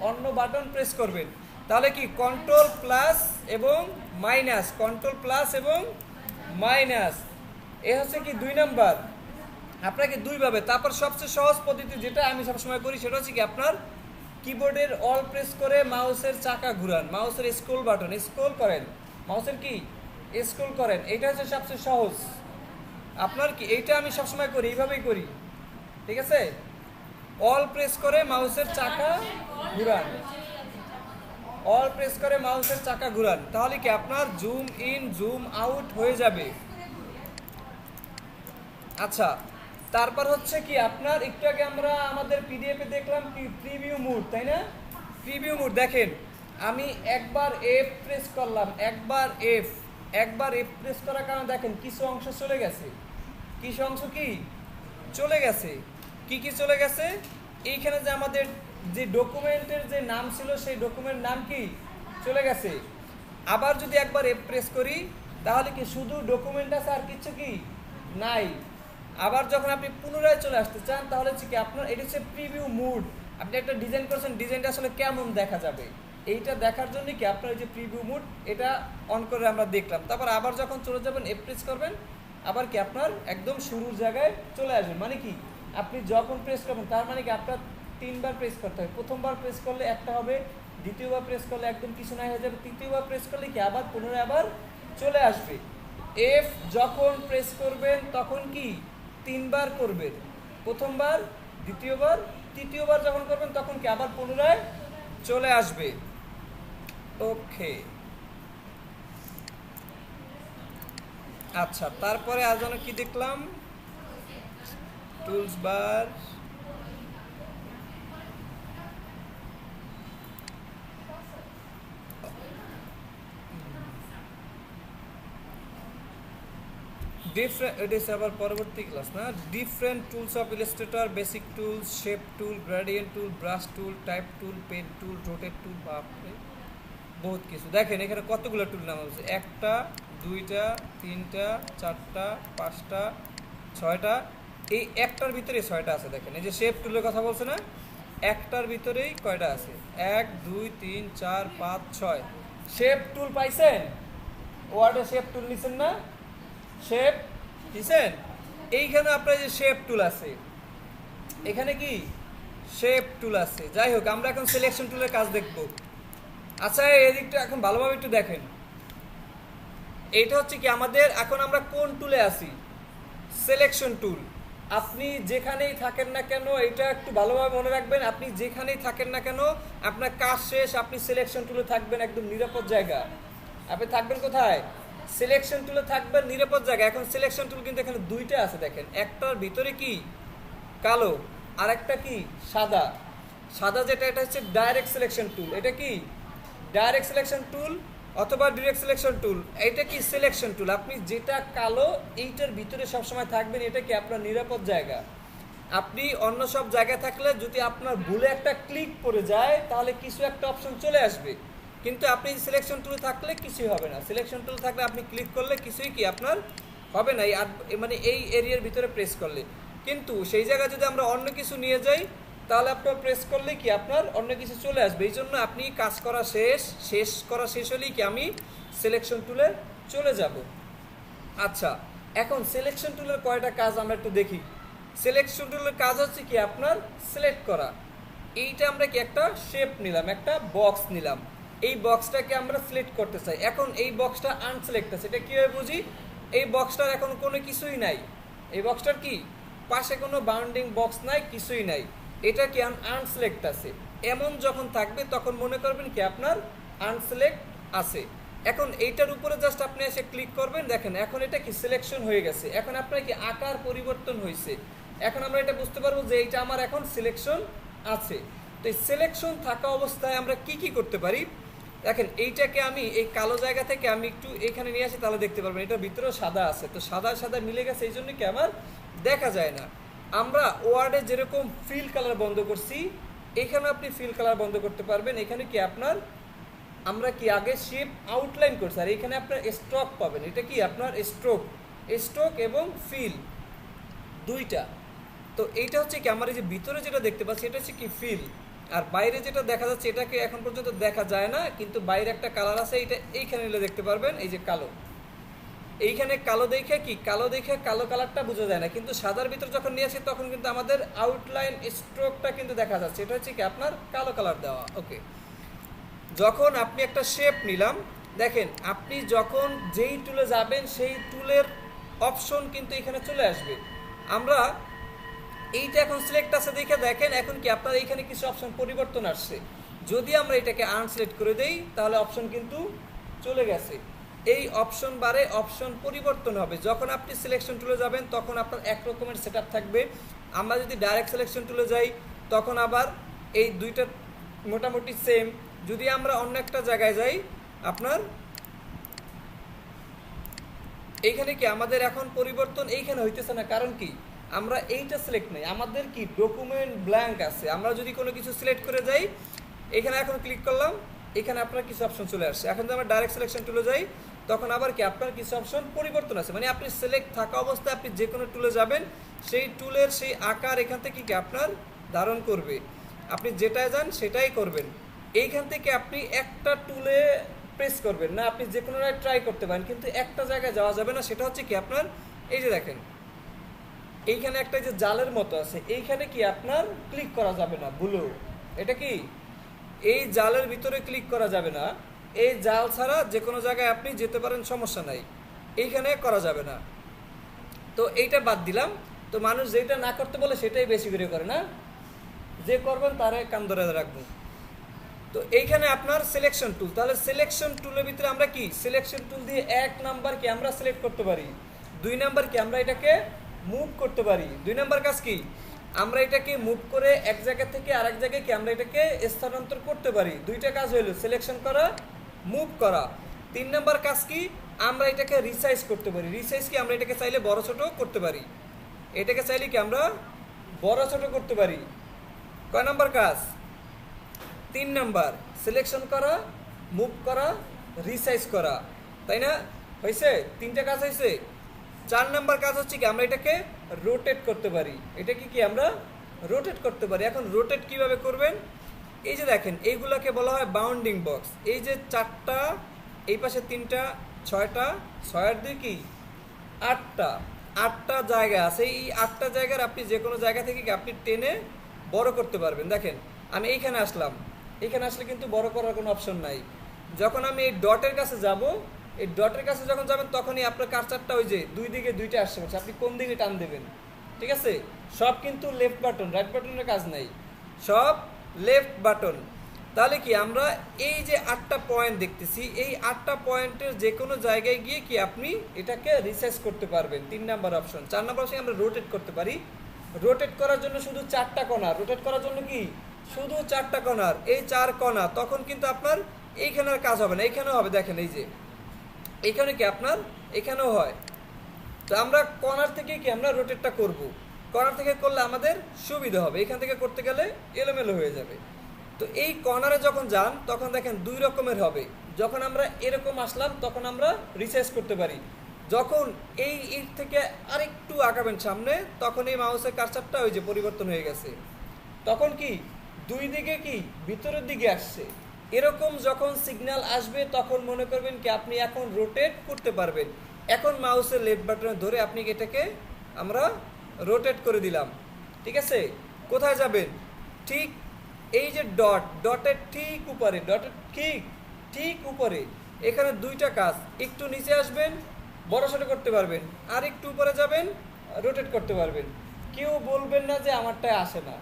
অন্য বাটন প্রেস করবেন। তাহলে কি কন্ট্রোল প্লাস এবং মাইনাস, কন্ট্রোল প্লাস এবং মাইনাস, এ হচ্ছে কি 2 নাম্বার। আপনাকে দুইভাবে, তারপর সবচেয়ে সহজ পদ্ধতি যেটা আমি সবসময় করি সেটা হচ্ছে কি আপনার কিবোর্ডের অল প্রেস করে মাউসের চাকা ঘুরান, মাউসের স্ক্রল বাটন স্ক্রল করেন, মাউসের কি স্ক্রল করেন, এটা হচ্ছে সবচেয়ে সহজ। আপনার কি এইটা আমি সবসময় করি, এইভাবেই করি। ঠিক আছে, অল প্রেস করে মাউসের চাকা ঘুরান, অল প্রেস করে মাউসের চাকা ঘুরান, তাহলে কি আপনার জুম ইন জুম আউট হয়ে যাবে। আচ্ছা, তারপর হচ্ছে কি আপনার একটু আগে আমরা আমাদের পিডিএফে দেখলাম কি প্রিভিউ মোড, তাই না? প্রিভিউ মোড দেখেন আমি একবার এফ প্রেস করলাম, একবার এফ প্রেস করার কারণে দেখেন কিছু অংশ চলে গেছে, কিছু অংশ কি চলে গেছে, কি চলে গেছে, এইখানে যে আমাদের যে ডকুমেন্টের যে নাম ছিল সেই ডকুমেন্ট নাম কি চলে গেছে। আবার যদি একবার এফ প্রেস করি তাহলে কি শুধু ডকুমেন্ট আছে আর কিছু কি নাই। আবার যখন আপনি পুনরায় চলে আসতে চান তাহলে হচ্ছে কি আপনার এটা হচ্ছে প্রিভিউ মুড, আপনি একটা ডিজাইন করছেন, ডিজাইনটা আসলে কেমন দেখা যাবে এইটা দেখার জন্য কি আপনার যে প্রিভিউ মুড এটা অন করে আমরা দেখলাম। তারপর আবার যখন চলে যাবেন এফ প্রেস করবেন, আবার কি আপনার একদম শুরুর জায়গায় চলে আসবেন। মানে কি আপনি যখন প্রেস করবেন তার মানে কি আপনার 3বার প্রেস করতে হবে, প্রথমবার প্রেস করলে একটা হবে, দ্বিতীয়বার প্রেস করলে একদম কিছু নাই হয়ে যাবে, তৃতীয়বার প্রেস করলে কি আবার পুনরায় আবার চলে আসবে। এফ যখন প্রেস করবেন তখন কি 3বার করবেন, প্রথমবার দ্বিতীয়বার তৃতীয়বার যখন করবেন তখন কি আবার পুনরায় চলে আসবে। ওকে, আচ্ছা, তারপরে আজ যেন কি দেখলাম, টুলস বার, ডিফারেন্ট, এটা আবার পরবর্তী ক্লাস না, different tools of illustrator, basic tools, shape tool, gradient tool, brush tool, type tool, pen tool, rotate tool, বাপরে বহুত কিছু। দেখেন এখানে কতগুলো টুল নাম আছে, একটা, দুইটা, তিনটা, চারটা, পাঁচটা, ছয়টা, এই একটার ভিতরে ছয়টা আছে। দেখেন এই যে শেপ টুলের কথা বলছে না, একটার ভিতরেই কয়টা আছে, এক, দুই, তিন, চার, পাঁচ, ছয়। শেপ টুল পাইছেন? ওয়ার্ডে শেপ টুল নিছেন না? শেপ দিছেন? এইখানে আপনার যে শেপ টুল আছে, এখানে কি শেপ টুল আছে। যাই হোক, আমরা এখন সিলেকশন টুলের কাজ দেখব। আচ্ছা, এদিকটা এখন ভালোভাবে একটু দেখেন। এইটা হচ্ছে কি আমাদের, এখন আমরা কোন টুলে আছি? Selection tool. আপনি যেখানেই থাকেন না কেন, এটা একটু ভালোভাবে মনে রাখবেন, আপনি যেখানেই থাকেন না কেন, আপনার কাজ শেষ, আপনি সিলেকশন টুলে থাকবেন একদম নিরাপদ জায়গা। আপনি থাকবেন কোথায়? সিলেকশন টুলে থাকবেন নিরাপদ জায়গা। এখন সিলেকশন টুল কিন্তু এখানে দুইটা আছে, দেখেন একটার ভিতরে কি কালো, আর একটা কি সাদা। সাদা যেটা, এটা হচ্ছে ডাইরেক্ট সিলেকশন টুল। এটা কি ডাইরেক্ট সিলেকশন টুল অথবা ডিরেক্ট সিলেকশন টুল। এটা কি সিলেকশন টুল। আপনি যেটা কালো এইটার ভিতরে সবসময় থাকবেন, এটা কি আপনার নিরাপদ জায়গা। আপনি অন্য সব জায়গায় থাকলে যদি আপনার ভুলে একটা ক্লিক করে যায়, তাহলে কিছু একটা অপশন চলে আসবে, কিন্তু আপনি সিলেকশন টুল থাকলে কিছুই হবে না। সিলেকশন টুল থাকলে আপনি ক্লিক করলে কিছুই কি আপনার হবে না, মানে এই এরিয়ার ভিতরে প্রেস করলে। কিন্তু সেই জায়গায় যদি আমরা অন্য কিছু নিয়ে যাই, তাহলে আপনার প্রেস করলে কি আপনার অন্য কিছু চলে আসবে। এই জন্য আপনি কাজ করা শেষ হলেই কি আমি সিলেকশন টুলে চলে যাব। আচ্ছা, এখন সিলেকশন টুলের কয়টা কাজ আমরা একটু দেখি। সিলেকশন টুলের কাজ হচ্ছে কি আপনার সিলেক্ট করা। এইটা আমরা কি একটা শেপ নিলাম, একটা বক্স নিলাম, এই বক্সটাকে আমরা সিলেক্ট করতে চাই। এখন এই বক্সটা আনসিলেক্ট আছে, এটা কীভাবে বুঝি? এই বক্সটার এখন কোনো কিছুই নাই, এই বক্সটার কি পাশে কোনো বাউন্ডিং বক্স নাই, কিছুই নাই, এটা কি আনসিলেক্ট আছে। এমন যখন থাকবে তখন মনে করবেন কি আপনার আনসিলেক্ট আছে। এখন এইটার উপরে জাস্ট আপনি এসে ক্লিক করবেন, দেখেন এখন এটা কি সিলেকশন হয়ে গেছে। এখন আপনার কি আকার পরিবর্তন হয়েছে। এখন আমরা এটা বুঝতে পারবো যে এইটা আমার এখন সিলেকশন আছে। তো এই সিলেকশন থাকা অবস্থায় আমরা কি কি করতে পারি, দেখেন এইটাকে আমি এই কালো জায়গা থেকে আমি একটু এখানে নিয়ে আসি, তাহলে দেখতে পারবেন এটার ভিতরেও সাদা আছে। তো সাদা সাদা মিলে গেছে, এই জন্য কি আমার দেখা যায় না। আমরা ওয়ার্ডে যেরকম ফিল কালার বন্ধ করছি, এখানে আপনি ফিল কালার বন্ধ করতে পারবেন। এখানে কি আপনার আমরা কি আগে শেপ আউটলাইন করছি, আর এখানে আপনার স্ট্রোক পাবেন। এটা কি আপনার স্ট্রোক এবং ফিল দুইটা। তো এইটা হচ্ছে কি আমার এই যে ভিতরে যেটা দেখতে পাচ্ছি, এটা হচ্ছে কি ফিল, আর বাইরে যেটা দেখা যাচ্ছে এটাকে এখন পর্যন্ত দেখা যায় না, কিন্তু বাইরে একটা কালার আছে, এটা এইখানে নিলে দেখতে পারবেন, এই যে কালো। এইখানে কালো দেখে কি কালো কালারটা বোঝা যায় না, কিন্তু সাদার ভিতর যখন নিয়ে আসি তখন কিন্তু আমাদের আউটলাইন স্ট্রোকটা কিন্তু দেখা যাচ্ছে। এটা হচ্ছে কি আপনার কালো কালার দেওয়া। ওকে, যখন আপনি একটা শেপ নিলাম, দেখেন আপনি যখন যেই টুলে যাবেন সেই টুলের অপশন কিন্তু এখানে চলে আসবে। আমরা এইটা এখন সিলেক্ট আছে দেখে দেখেন এখন কি আপনার এইখানে কিছু অপশন পরিবর্তন আসছে। যদি আমরা এটাকে আনসিলেক্ট করে দেই, তাহলে অপশন কিন্তু চলে গেছে। এই অপশন বারে অপশন পরিবর্তন হবে। যখন আপনি সিলেকশন টুলে যাবেন তখন আপনার এক রকমের সেটআপ থাকবে। আমরা যদি ডাইরেক্ট সিলেকশন টুলে যাই, তখন আবার এই দুইটা মোটামুটি সেম। যদি আমরা অন্য একটা জায়গায় যাই, আপনার এইখানে কি আমাদের এখন পরিবর্তন এইখানে হইতেছে না, কারণ কি আমরা এইটা সিলেক্ট নেই, আমাদের কি ডকুমেন্ট ব্ল্যাঙ্ক আছে। আমরা যদি কোনো কিছু সিলেক্ট করে যাই, এখানে এখন ক্লিক করলাম, এখানে আপনার কিছু অপশন চলে আসছে। এখন যদি আমরা ডাইরেক্ট সিলেকশন টুলে যাই, তখন আবার কি আপনার কিছু অপশন পরিবর্তন আছে। মানে আপনি সিলেক্ট থাকা অবস্থায় আপনি যে কোনো টুলে যাবেন, সেই টুলের সেই আকার এখান থেকে কি আপনার ধারণ করবে। আপনি যেটায় যান সেটাই করবেন। এইখান থেকে আপনি একটা টুলে প্রেস করবেন না, আপনি যে কোনো ট্রাই করতে পারেন, কিন্তু একটা জায়গায় যাওয়া যাবে না। সেটা হচ্ছে কি আপনার এই যে দেখেন এইখানে একটা যে জালের মতো আছে, এইখানে কি আপনার ক্লিক করা যাবে না, ব্লু। এটা কি এই জালের ভিতরে ক্লিক করা যাবে না। এই জাল ছাড়া যে কোনো জায়গায় আপনি যেতে পারেন, সমস্যা নাই, এইখানে করা যাবে না। তো এইটা বাদ দিলাম। তো মানুষ যেটা না করতে বলে সেটাই বেশি করে করে না, যে করবেন তারে কান ধরে রাখবো। তো এইখানে আপনার সিলেকশন টুল, তাহলে সিলেকশন টুলের ভিতরে আমরা কি সিলেকশন টুল দিয়ে 1 নাম্বার কি আমরা সিলেক্ট করতে পারি, 2 নাম্বার কি আমরা এটাকে মুভ করতে পারি। 2 নাম্বার কাজ কি আমরা এটাকে মুভ করে এক জায়গা থেকে আরেক জায়গায় কি আমরা এটাকে স্থানান্তর করতে পারি। দুইটা কাজ হলো সিলেকশন করা, মুভ করা। 3 নাম্বার কাজ কি আমরা এটাকে রিসাইজ করতে পারি। রিসাইজ কি আমরা এটাকে চাইলে বড় ছোট করতে পারি, এটাকে চাইলে কি আমরা বড় ছোট করতে পারি। কয় নাম্বার কাজ? 3 নাম্বার, সিলেকশন করা, মুভ করা, রিসাইজ করা, তাই না? হয়েছে, 3টা কাজ হয়েছে। 4 নাম্বার কাজ হচ্ছে কি আমরা এটাকে রোটেট করতে পারি। এটাকে কি আমরা রোটেট করতে পারি। এখন রোটেট কিভাবে করবেন? এই যে দেখেন এইগুলোকে বলা হয় বাউন্ডিং বক্স। এই যে 4টা, এই পাশে 3টা, 6টা, 6 আর 2 কি 8টা জায়গা আছে। এই 8টা জায়গার আপনি যে কোনো জায়গা থেকে কি আপনি টেনে বড় করতে পারবেন। দেখেন আমি এইখানে আসলাম, এইখানে আসলে কিন্তু বড় করার কোনো অপশন নাই। যখন আমি এই ডটের কাছে যাব, এই ডটের কাছে যখন যাবেন তখনই আপনার কার্সারটা ওই যে 2 দিকে 2টা আসছে, আপনি কোন দিকে টান দেবেন, ঠিক আছে? সব কিন্তু লেফট বাটন, রাইট বাটনের কাজ নাই, সব লেফট বাটন। তাহলে কি আমরা এই যে 8টা পয়েন্ট দেখতেছি, এই 8টা পয়েন্টের যে কোনো জায়গায় গিয়ে কি আপনি এটাকে রিসাইজ করতে পারবেন। 3 নাম্বার অপশন। 4 নাম্বার অপশন আমরা রোটেট করতে পারি। রোটেট করার জন্য শুধু 4টা কর্নার, রোটেট করার জন্য কি শুধু 4টা কর্নার, এই 4 কর্নার। তখন কিন্তু আপনার এইখানের কাজ হবে না, এইখানেও হবে। দেখেন এই যে এইখানে কি আপনার এখানেও হয়। তো আমরা কর্নার থেকে কি আমরা রোটেটটা করব, কর্নার থেকে করলে আমাদের সুবিধা হবে, এখান থেকে করতে গেলে এলোমেলো হয়ে যাবে। তো এই কর্নারে যখন যান তখন দেখেন 2 রকমের হবে। যখন আমরা এরকম আসলাম তখন আমরা রিসাইজ করতে পারি। যখন এই ইট থেকে আরেকটু আগাবেন সামনে তখন এই মাউসের কার্সারটা ওই যে পরিবর্তন হয়ে গেছে, তখন কি 2 দিকে কি ভিতরের দিকে আসছে। এরকম যখন সিগন্যাল আসবে তখন মনে করবেন কি আপনি এখন রোটেট করতে পারবেন। এখন মাউসের লেফট বাটনে ধরে আপনি এটাকে আমরা রোটেট করে দিলাম, ঠিক আছে? কোথায় যাবেন? ঠিক এই যে ডট, ডটের ঠিক উপরে, ডটের ঠিক উপরে এখানে 2টা কাজ। একটু নিচে আসবেন, বড় ছোট করতে পারবেন, আর একটু উপরে যাবেন, রোটেট করতে পারবেন। কেউ বলবেন না যে আমারটায় আসে না,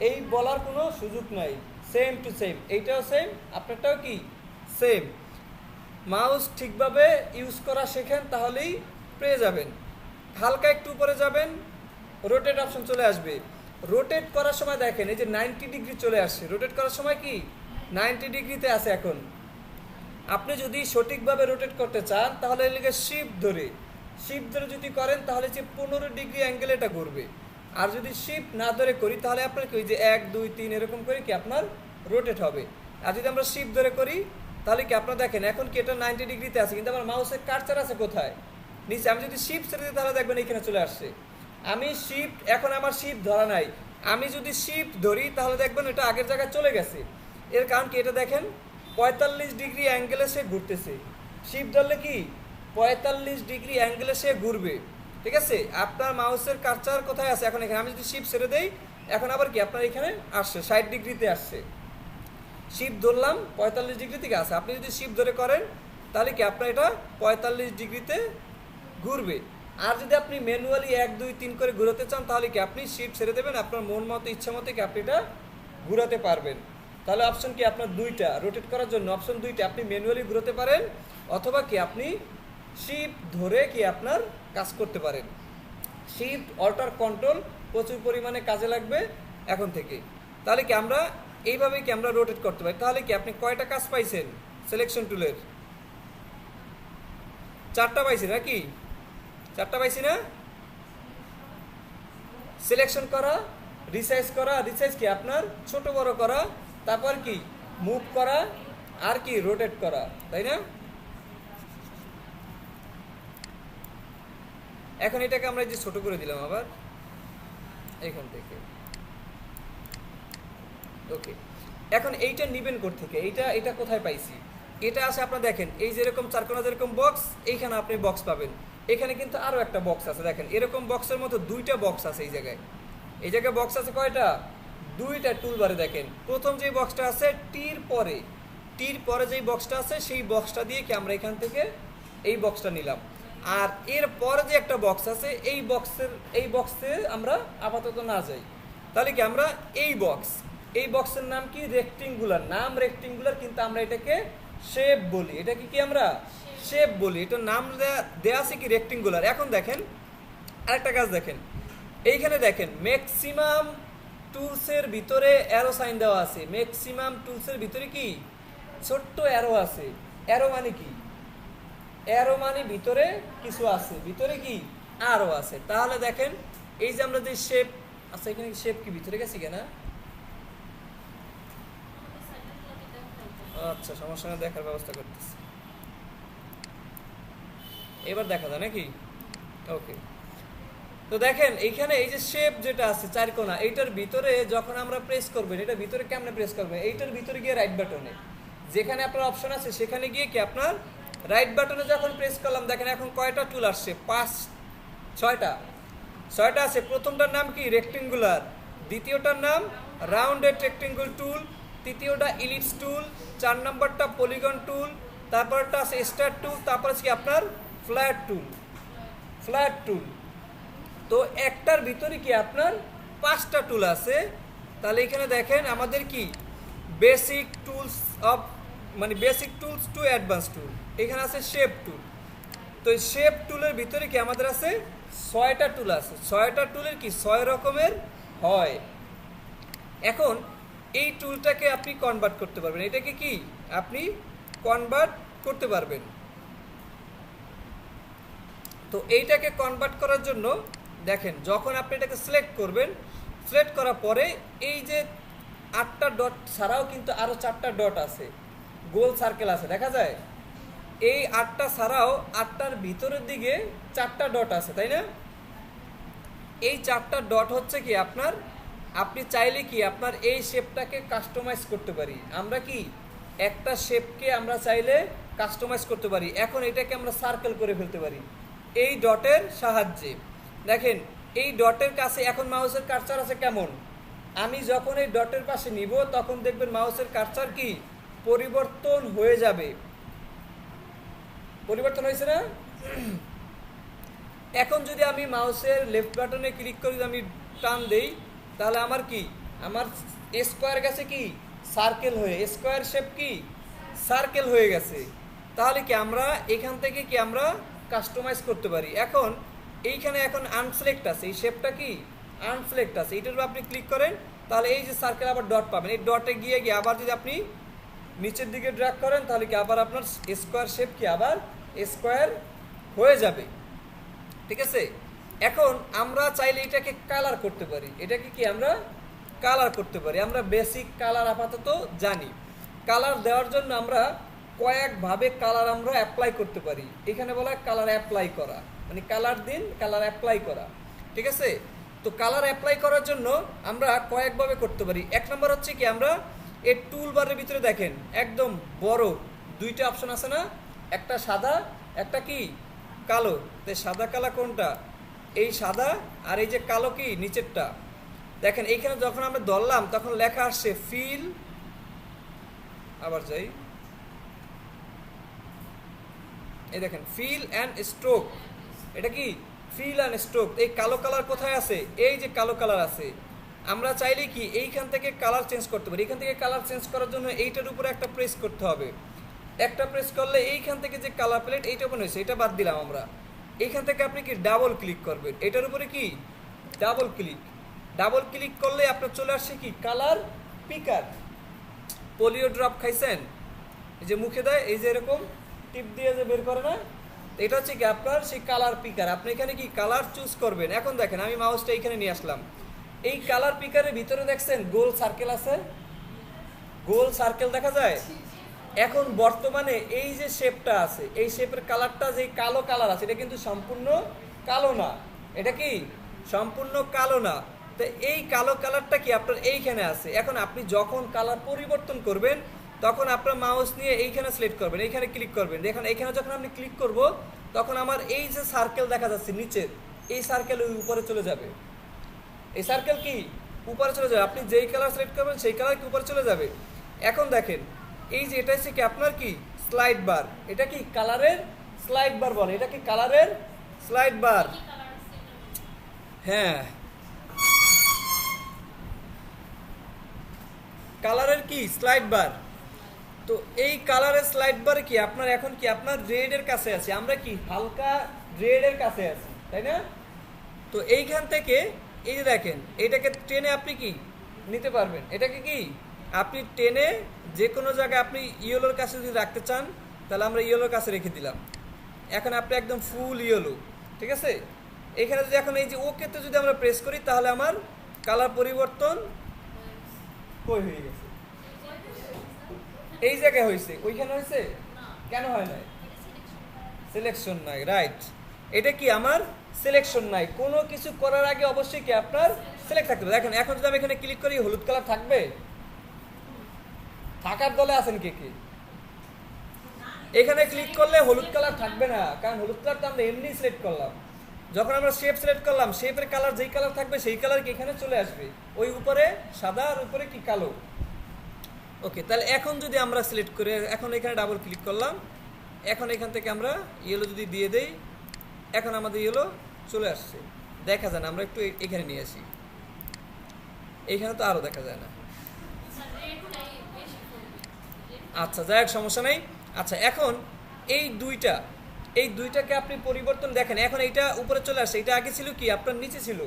এই বলার কোনো সুযোগ নাই। সেম টু সেম, এইটাও সেম, আপনারটাও কি সেম। মাউস ঠিকভাবে ইউজ করা শেখেন তাহলেই পেয়ে যাবেন। হালকা একটু উপরে যাবেন, রোটেট অপশন চলে আসবে। রোটেট করার সময় দেখেন এই যে 90 ডিগ্রি চলে আসছে। রোটেট করার সময় কি 90 ডিগ্রিতে আছে। এখন আপনি যদি সঠিকভাবে রোটেট করতে চান তাহলে এদিকে শিফট ধরে যদি করেন তাহলে যে 15 ডিগ্রি অ্যাঙ্গেল এটা ঘুরবে। আর যদি শিফট না ধরে করি তাহলে আপনার কি যে 1 2 3 এরকম করে কি আপনার রোটেট হবে। আর যদি আমরা শিফট ধরে করি তাহলে কি আপনারা দেখেন এখন কি এটা 90 ডিগ্রিতে আছে, কিন্তু আমার মাউসের কার্সার আছে কোথায়? নিচে। আমি যদি শিফট ছেড়ে দিই তাহলে দেখবেন এখানে চলে আসছে। আমি শিফট, এখন আমার শিফট ধরা নাই, আমি যদি শিফট ধরি তাহলে দেখবেন এটা আগের জায়গায় চলে গেছে। এর কারণ কি এটা দেখেন 45 ডিগ্রি অ্যাঙ্গেলে সে ঘুরতেছে। শিফট ধরলে কি 45 ডিগ্রি অ্যাঙ্গেলে সে ঘুরবে, ঠিক আছে? আপনার মাউসের কার্সার কোথায় আছে? এখন এখানে আমি যদি শিফট ছেড়ে দেই এখন আবার কি আপনার এখানে আসছে 60 ডিগ্রিতে আসছে। শিফট ধরলাম 45 ডিগ্রি থেকে আসে। আপনি যদি শিফট ধরে করেন তাহলে কি আপনার এটা 45 ডিগ্রিতে ঘুরবে। আর যদি আপনি ম্যানুয়ালি 1 2 3 করে ঘুরাতে চান তাহলে কি আপনি শিফট ছেড়ে দেবেন, আপনার মন মতো ইচ্ছা মতো কি আপনি এটা ঘুরাতে পারবেন। তাহলে অপশন কি আপনার 2টা, রোটেট করার জন্য অপশন 2টা। আপনি ম্যানুয়ালি ঘুরাতে পারেন অথবা কি আপনি শিফট ধরে কি আপনার কাজ করতে পারেন। শিফট অল্টার কন্ট্রোল প্রচুর পরিমাণে কাজে লাগবে এখন থেকে। তাহলে কি আমরা এইভাবে কি আমরা রোটেট করতে পারি। তাহলে কি আপনি কয়টা কাজ পাইছেন সিলেকশন টুলের? 4টা পাইছেন নাকি? 4টা পাইছি না? সিলেকশন করা, রিসাইজ করা, রিসাইজ কি আপনার ছোট বড় করা, তারপর কি মুভ করা, আর কি রোটেট করা, তাই না? এখন এটাকে আমরা যে ছোট করে দিলাম আবার এখান থেকে, ওকে। এখন এইটা নিবেন কোথা থেকে? এটা কোথায় পাইছি? এটা আছে আপনারা দেখেন এই যে এরকম চারকোনা যেরকম বক্স, এইখানে আপনি বক্স পাবেন। এখানে কিন্তু আরো একটা বক্স আছে, দেখেন এরকম বক্সের মতো 2টা বক্স আছে এই জায়গায়। এই জায়গায় বক্স আছে কয়টা? 2টা টুলবারে দেখেন। প্রথম যে বক্সটা আছে টির পরে যেই বক্সটা আছে সেই বক্সটা দিয়ে কি আমরা এখান থেকে এই বক্সটা নিলাম। আর এর পরে যে একটা বক্স আছে এই বক্সে আমরা আপাতত না যাই। তাহলে কি আমরা এই এই বক্সের নাম কি? রেক্টেঙ্গুলার। নাম রেক্টেঙ্গুলার, কিন্তু আমরা এটাকে শেপ বলি। এটা কি আমরা শেপ বলি। এটা নাম দেয়া আছে কি রেক্টেঙ্গুলার। এখন দেখেন আরেকটা কাজ দেখেন, এইখানে দেখেন ম্যাক্সিমাম টুলসের ভিতরে অ্যারো সাইন দেওয়া আছে। ম্যাক্সিমাম টুলসের ভিতরে কি ছোট্ট অ্যারো আছে। অ্যারো মানে কি? অ্যারো মানে ভিতরে কিছু আছে, ভিতরে কি আরো আছে। তাহলে দেখেন এই যে আমরা যে শেপ আচ্ছা এখানে শেপ কি ভিতরে গেছি কেনা? আচ্ছা সমস্যা না, দেখার ব্যবস্থা করতেছি। এবার দেখা যায় নাকি? ওকে, তো দেখেন এইখানে এই যে শেপ যেটা আছে চারকোনা, এইটার ভিতরে যখন আমরা প্রেস করবেন, এটা ভিতরে কেমনে প্রেস করবেন? এইটার ভিতরে গিয়ে রাইট বাটনে, যেখানে আপনার অপশন আছে সেখানে গিয়ে কি আপনার রাইট বাটনে যখন প্রেস করলাম, দেখেন এখন কয়টা টুল আসছে? 6টা আছে। প্রথমটার নাম কি রেক্টেঙ্গুলার, দ্বিতীয়টার নাম রাউন্ডেড রেক্টেঙ্গুল টুল, তৃতীয়টা ইলিপস টুল, 4 নম্বরটা পলিগন টুল, তারপরটা আছে স্টার টুল, তারপর আছে কি আপনার ফ্ল্যাট টুল। তো একটার ভিতরে কি আপনার 5টা টুল আছে। তাহলে এখানে দেখেন আমাদের কি বেসিক টুলস অফ মানে বেসিক টুলস টু অ্যাডভান্স টুল, এখানে আছে শেপ টুল। তো এই শেপ টুলের ভিতরে কি আমাদের আছে 6টা টুল আছে। 6টা টুলের কি 6 রকমের হয়। এখন এই টুলটাকে আপনি কনভার্ট করতে পারবেন, এটাকে কি আপনি কনভার্ট করতে পারবেন। তো এইটাকে কনভার্ট করার জন্য দেখেন যখন আপনি এটাকে সিলেক্ট করবেন, সিলেক্ট করার পরে এই যে 8টা ডট ছাড়াও কিন্তু আরও 4টা ডট আছে, গোল সার্কেল আছে, দেখা যায়। এই 8টা ছাড়াও 8টার ভিতরের দিকে 4টা ডট আছে, তাই না? এই 4টা ডট হচ্ছে কি আপনার, আপনি চাইলে কি আপনার এই শেপটাকে কাস্টমাইজ করতে পারি। আমরা কি একটা শেপকে আমরা চাইলে কাস্টমাইজ করতে পারি। এখন এটাকে আমরা সার্কেল করে ফেলতে পারি এই ডটের সাহায্যে। দেখেন এই ডটের কাছে এখন মাউসের কার্সার আছে কেমন, আমি যখন এই ডটের পাশে নিব তখন দেখবেন মাউসের কার্সার কি পরিবর্তন হয়ে যাবে। পরিবর্তন হয়েছে না? এখন যদি আমি মাউসের লেফট বাটনে ক্লিক করে আমি টান দেই, তাহলে আমার কি আমার স্কোয়ার গেছে কি সার্কেল হয়ে, স্কোয়ার শেপ কি সার্কেল হয়ে গেছে। তাহলে কি আমরা এখান থেকে কি আমরা কাস্টমাইজ করতে পারি। এখন এইখানে এখন আনসিলেক্ট আছে, এই শেপটা কি আনসিলেক্ট আছে, এটার উপর আপনি ক্লিক করেন তাহলে এই যে সার্কেল আবার ডট পাবেন। এই ডটে গিয়ে আবার যদি আপনি নিচের দিকে ড্র্যাগ করেন তাহলে কি আবার আপনার স্কোয়ার শেপ কি আবার স্কোয়ার হয়ে যাবে। ঠিক আছে, এখন আমরা চাইলে এটাকে কালার করতে পারি। এটাকে কি আমরা কালার করতে পারি। আমরা বেসিক কালার আপাতত জানি। কালার দেওয়ার জন্য আমরা কয়েকভাবে কালার আমরা অ্যাপ্লাই করতে পারি। এখানে বলা হয় কালার অ্যাপ্লাই করা, মানে কালার দিন কালার অ্যাপ্লাই করা। ঠিক আছে, তো কালার অ্যাপ্লাই করার জন্য আমরা কয়েকভাবে করতে পারি। 1 নম্বর হচ্ছে কি আমরা এই টুল বারের ভিতরে দেখেন একদম বড় 2টা অপশন আছে না, একটা সাদা একটা কি কালো। তো সাদা কালো কোনটা? এই সাদা, আর এই যে কালো কি নিচেরটা। দেখেন এইখানে যখন আমরা ধরলাম তখন লেখা আসছে ফিল, আবার যাই, এই দেখেন ফিল অ্যান্ড স্ট্রোক। এটা কি ফিল অ্যান্ড স্ট্রোক। এই কালো কালার কোথায় আছে? এই যে কালো কালার আছে। আমরা চাইলে কি এইখান থেকে কালার চেঞ্জ করতে পারি। এখান থেকে কালার চেঞ্জ করার জন্য এইটার উপরে একটা প্রেস করতে হবে। একটা প্রেস করলে এইখান থেকে যে কালার প্লেট এইটা ওপেন হয়েছে, এটা বাদ দিলাম আমরা। এইখান থেকে আপনি কি ডাবল ক্লিক করবেন, এটার উপরে কি ডাবল ক্লিক করলে আপনার চলে আসছে কি কালার পিকার। পোলিও ড্রপ খাইছেন, এই যে মুখে দেয়, এই যে এরকম টিপ দিয়ে যে বের করে না, এটা হচ্ছে কি আপনার সেই কালার পিকার। আপনি এখানে কি কালার চুজ করবেন। এখন দেখেন আমি মাউসটা এখানে নিয়ে আসলাম, এই কালার পিকারের ভিতরে দেখছেন গোল সার্কেল আছে, গোল সার্কেল দেখা যায়। এখন বর্তমানে এই যে শেপটা আছে, এই শেপের কালারটা যে কালো কালার আছে, এটা কিন্তু সম্পূর্ণ কালো না। এটা কি সম্পূর্ণ কালো না। তো এই কালো কালারটা কি আপনার এইখানে আছে। এখন আপনি যখন কালার পরিবর্তন করবেন তখন আপনার মাউস নিয়ে এইখানে সিলেক্ট করবেন, এইখানে ক্লিক করবেন। দেখুন এইখানে যখন আমি ক্লিক করব তখন আমার এই যে সার্কেল দেখা যাচ্ছে নিচের, এই সার্কেল উপরে চলে যাবে। এই সার্কেল কি উপরে চলে যাবে। আপনি যেই কালার সিলেক্ট করবেন সেই কালার কি উপরে চলে যাবে। এখন দেখেন এই যে এটা হচ্ছে কি আপনার কি স্লাইড বার। এটা কি কালারের স্লাইড বার বলে। এটা কি কালারের স্লাইড বার। হ্যাঁ, কালারের কি স্লাইড বার। তো এই কালারের স্লাইড বারে কি আপনার এখন কি আপনার রেডের কাছে আছে, আমরা কি হালকা রেডের কাছে আছি, তাই না? তো এইখান থেকে এই যে দেখেন এটাকে টেনে আপনি কি নিতে পারবেন, এটাকে কি আপনি টেনে যে কোনো জায়গায় আপনি ইয়েলোর কাছে যদি রাখতে চান তাহলে আমরা ইয়েলোর কাছে রেখে দিলাম। এখন আপনি একদম ফুল ইয়েলো, ঠিক আছে? এখানে যদি এখন এই যে ওকেতে যদি আমরা প্রেস করি তাহলে আমার কালার পরিবর্তন কই হয়ে গেছে, এই জায়গায় হয়েছে, ওইখানে হয়েছে, কেন হয় নাই? সিলেকশন নাই, রাইট। এটা কি আমার সিলেকশন নাই, কোনো কিছু করার আগে অবশ্যই কি আপনার সিলেক্ট থাকতে হবে। দেখেন এখন যদি আমি এখানে ক্লিক করি হলুদ কালার থাকবে? থাকার দলে আছেন কে কে? এখানে ক্লিক করলে হলুদ কালার থাকবে না, কারণ হলুদ কালারটা আমরা এমনি সিলেক্ট করলাম। যখন আমরা শেপ সিলেক্ট করলাম, শেপের কালার যেই কালার থাকবে সেই কালার কি এখানে চলে আসবে, ওই উপরে সাদা আর উপরে কি কালো। ওকে, তাহলে এখন যদি আমরা সিলেক্ট করে এখন এখানে ডাবল ক্লিক করলাম, এখন এখান থেকে আমরা ইয়েলো যদি দিয়ে দেই, এখন আমাদের ইয়েলো চলে আসছে, দেখা যায় না। আমরা একটু এখানে নিয়ে আসি, এইখানে তো আরও দেখা যায় না। আচ্ছা যাই হোক, সমস্যা নেই। আচ্ছা এখন এই দুইটাকে আপনি পরিবর্তন দেখেন, এখন এইটা উপরে চলে আসছে, এটা আগে ছিল কি আপনার নিচে ছিল।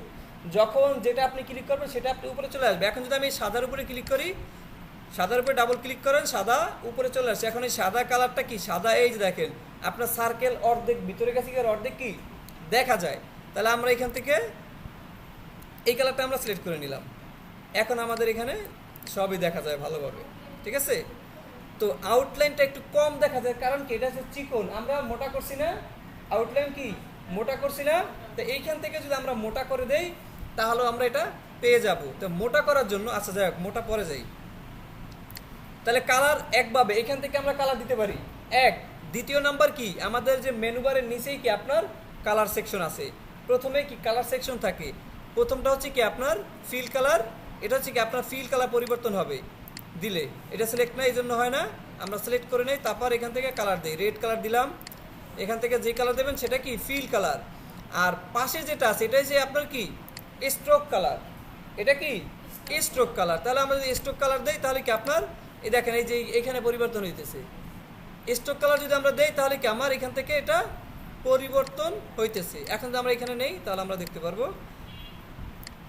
যখন যেটা আপনি ক্লিক করবেন সেটা আপনি উপরে চলে আসবে। এখন যদি আমি সাদার উপরে ক্লিক করি, সাদার উপরে ডাবল ক্লিক করেন, সাদা উপরে চলে আসছে। এখন এই সাদা কালারটা কি সাদা, এই যে দেখেন আপনার সার্কেল অর্ধেক ভিতরে গেছে, কি অর্ধেক কি দেখা যায়। তাহলে আমরা এখান থেকে এই কালারটা আমরা সিলেক্ট করে নিলাম, এখন আমাদের এখানে সবই দেখা যায় ভালোভাবে, ঠিক আছে? তো আউটলাইনটা একটু কম দেখা যায়, কারণ কি এটা হচ্ছে চিকন, আমরা মোটা করছি না, আউটলাইন কি মোটা করছি না। তো এইখান থেকে যদি আমরা মোটা করে দেই তাহলে আমরা এটা পেয়ে যাব। তো মোটা করার জন্য আচ্ছা যাই হোক, মোটা পরে যাই। তাহলে কালার একভাবে এখান থেকে আমরা কালার দিতে পারি এক। দ্বিতীয় নাম্বার কি আমাদের যে মেনু বারের নিচেই কি আপনার কালার সেকশন আছে, প্রথমে কি কালার সেকশন থাকে। প্রথমটা হচ্ছে কি আপনার ফিল কালার, এটা হচ্ছে কি আপনার ফিল কালার পরিবর্তন হবে দিলে, এটা সিলেক্ট না এই জন্য হয় না, আমরা সিলেক্ট করে নেই, তারপর এখান থেকে কালার দেই, রেড কালার দিলাম। এখান থেকে যে কালার দেবেন সেটা কি ফিল কালার। আর পাশে যেটা আছে এটাই যে আপনার কি স্ট্রোক কালার, এটা কি স্ট্রোক কালার। তাহলে আমরা যদি স্ট্রোক কালার দেই তাহলে কি আপনার এই দেখেন এই যে এখানে পরিবর্তন হইতেছে। স্ট্রোক কালার যদি আমরা দেই তাহলে কি আমার এখান থেকে এটা পরিবর্তন হইতেছে। এখন যদি আমরা এখানে নেই তাহলে আমরা দেখতে পারবো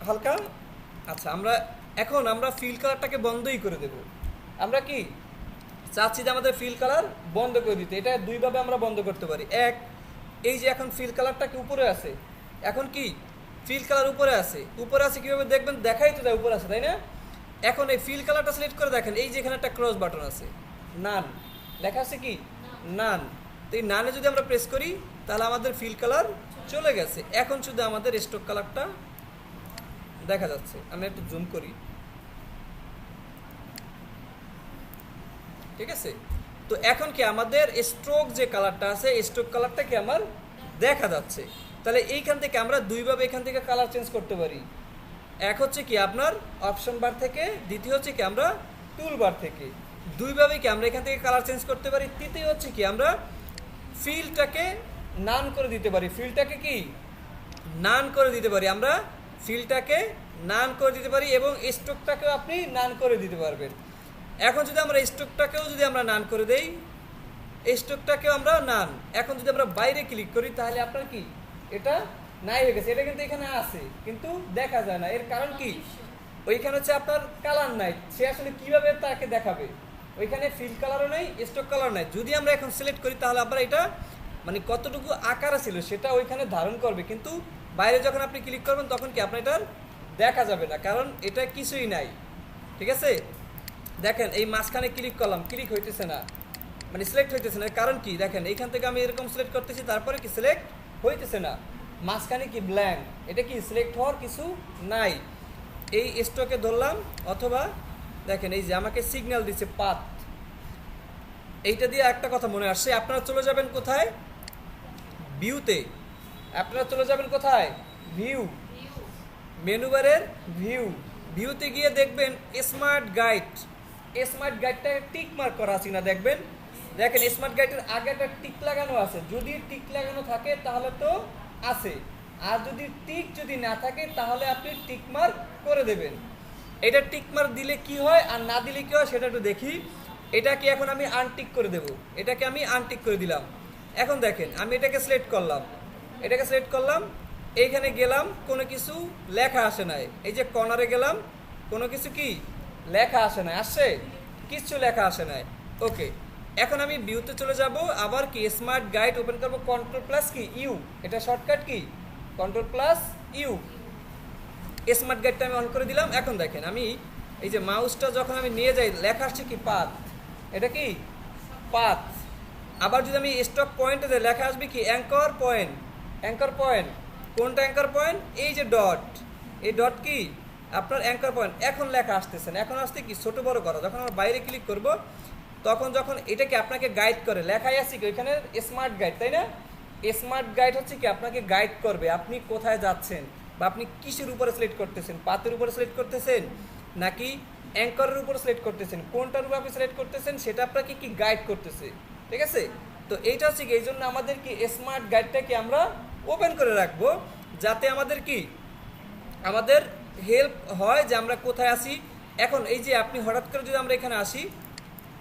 হালকা। আচ্ছা এখন আমরা ফিল কালারটাকে বন্ধই করে দেব। আমরা কি চাচ্ছি যে আমাদের ফিল কালার বন্ধ করে দিতে, এটা দুইভাবে আমরা বন্ধ করতে পারি। এক, এই যে এখন ফিল কালারটা কি উপরে আছে, এখন কি ফিল কালার উপরে আছে, উপরে আছে কীভাবে দেখবেন, দেখাই তো যায় উপরে আছে, তাই না? এখন এই ফিল কালারটা সিলেক্ট করে দেখেন, এই যে এখানে একটা ক্রস বাটন আছে, নান লেখা আছে কি নান। তো এই নানে যদি আমরা প্রেস করি তাহলে আমাদের ফিল কালার চলে গেছে। এখন শুধু আমাদের স্ট্রোক কালারটা দেখা যাচ্ছে, আমি একটু জুম করি, ঠিক আছে? তো এখন কি আমাদের স্ট্রোক যে কালারটা আছে, স্ট্রোক কালারটা কি আমার দেখা যাচ্ছে। তাহলে এইখান থেকে আমরা দুইভাবে এখান থেকে কালার চেঞ্জ করতে পারি। এক হচ্ছে কি আপনার অপশন বার থেকে, দ্বিতীয় হচ্ছে কি আমরা টুল বার থেকে, দুইভাবে কি আমরা এখান থেকে কালার চেঞ্জ করতে পারি। তৃতীয় হচ্ছে কি আমরা ফিলটাকে নান করে দিতে পারি, ফিলটাকে কি নান করে দিতে পারি, আমরা ফিলটাকে নান করে দিতে পারি এবং স্ট্রোকটাকেও আপনি নান করে দিতে পারবেন। এখন যদি আমরা স্ট্রোকটাকেও যদি আমরা নান করে দেই, স্ট্রোকটাকেও আমরা নান, এখন যদি আমরা বাইরে ক্লিক করি তাহলে আপনার কি এটা নাই হয়ে গেছে। এটা কিন্তু এখানে আছে কিন্তু দেখা যায় না, এর কারণ কি ওইখানে হচ্ছে আপনার কালার নাই, সে আসলে কিভাবে তাকে দেখাবে, ওইখানে ফিল কালারও নেই, স্ট্রোক কালার নাই। যদি আমরা এখন সিলেক্ট করি তাহলে আপনার এটা মানে কতটুকু আকার ছিল সেটা ওইখানে ধারণ করবে, কিন্তু বাইরে যখন আপনি ক্লিক করবেন তখন কি আপনার এটার দেখা যাবে না, কারণ এটা কিছুই নাই, ঠিক আছে? দেখেন এই মাঝখানে ক্লিক করলাম, ক্লিক হইতেছে না, মানে সিলেক্ট হইতেছে না, কারণ কি দেখেন এইখান থেকে আমি এরকম সিলেক্ট করতেছি তারপরে কি সিলেক্ট হইতেছে না, মাঝখানে কি ব্ল্যাঙ্ক, এটা কি সিলেক্ট হওয়ার কিছু নাই। এই স্ট্রোকে ধরলাম, অথবা দেখেন এই যে আমাকে সিগন্যাল দিচ্ছে পাথ, এইটা দিয়ে একটা কথা মনে আসছে, আপনারা চলে যাবেন কোথায়, ভিউতে, আপনারা চলে যাবেন কোথায়, ভিউ, মেনু বারের ভিউ, ভিউতে গিয়ে দেখবেন স্মার্ট গাইড, স্মার্ট গাইডটা টিক মার্ক করা আছে না দেখবেন, দেখেন স্মার্ট গাইডের আগে একটা টিক লাগানো আছে, যদি টিক লাগানো থাকে তাহলে তো আছে, আর যদি টিক যদি না থাকে তাহলে আপনি টিক মার্ক করে দেবেন। এটা টিক মার্ক দিলে কি হয় আর না দিলে কি হয় সেটা একটু দেখি। এটাকে এখন আমি আনটিক করে দেব, এটাকে আমি আনটিক করে দিলাম। এখন দেখেন আমি এটাকে সিলেক্ট করলাম, এটাকে সিলেক্ট করলাম, এইখানে গেলাম, কোনো কিছু লেখা আসে নাই। এই যে কর্নারে গেলাম, কোনো কিছু কি লেখা আসে নাই, আসছে কিচ্ছু লেখা আসে নাই। ওকে, এখন আমি ভিউতে চলে যাব, আবার কি স্মার্ট গাইড ওপেন করবো, কন্ট্রোল প্লাস কি ইউ, এটা shortcut key control plus you. Smart গাইডটা আমি অন করে দিলাম। এখন দেখেন আমি এই যে মাউসটা যখন আমি নিয়ে যাই লেখা আসছে কি পাথ, এটা কি পাথ। আবার যদি আমি স্টক পয়েন্টে যাই লেখা আসবে কি অ্যাঙ্কর পয়েন্ট, অ্যাঙ্কর পয়েন্ট। কোনটা অ্যাঙ্কর পয়েন্ট? এই যে ডট, এই ডট কি আপনার অ্যাঙ্কর পয়েন্ট। এখন লেখা আসতেছে না, এখন আসতে কি ছোট বড় করা। যখন আমরা বাইরে ক্লিক করব তখন যখন এটাকে আপনাকে গাইড করে, লেখাই আছে কি ওইখানে স্মার্ট গাইড, তাই না? স্মার্ট গাইড হচ্ছে কি আপনাকে গাইড করবে আপনি কোথায় যাচ্ছেন, বা আপনি কিসের উপরে সিলেক্ট করতেছেন, পাতের উপরে সিলেক্ট করতেছেন নাকি অ্যাঙ্করের উপরে সিলেক্ট করতেছেন, কোনটার উপর আপনি সিলেক্ট করতেছেন সেটা আপনাকে কি গাইড করতেছে। ঠিক আছে, তো এইটা হচ্ছে কি এই জন্য আমাদের কি স্মার্ট গাইডটাকে আমরা ওপেন করে রাখবো, যাতে আমাদের কি আমাদের হেল্প হয় যে আমরা কোথায় আসি। এখন এই যে আপনি হঠাৎ করে যদি আমরা এখানে আসি,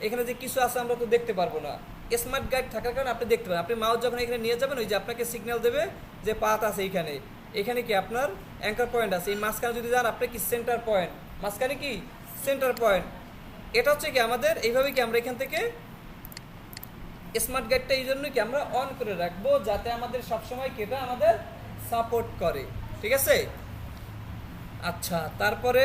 এখানে যে কিছু আছে আমরা তো দেখতে পারবো না। স্মার্ট গাইড থাকার কারণে আপনি দেখতে পাবেন। আপনি মাউস যখন এখানে নিয়ে যাবেন ওই যে আপনাকে সিগন্যাল দেবে যে পাথ আছে এইখানে, এখানে কি আপনার অ্যাঙ্কার পয়েন্ট আছে, এই মাঝখানে যদি যান আপনি কি সেন্টার পয়েন্ট, মাঝখানে কি সেন্টার পয়েন্ট। এটা হচ্ছে কি আমাদের এইভাবে কি আমরা এখান থেকে স্মার্ট গাইডটা এই জন্য কি আমরা অন করে রাখবো, যাতে আমাদের সবসময় কি এটা আমাদের সাপোর্ট করে। ঠিক আছে, আচ্ছা তারপরে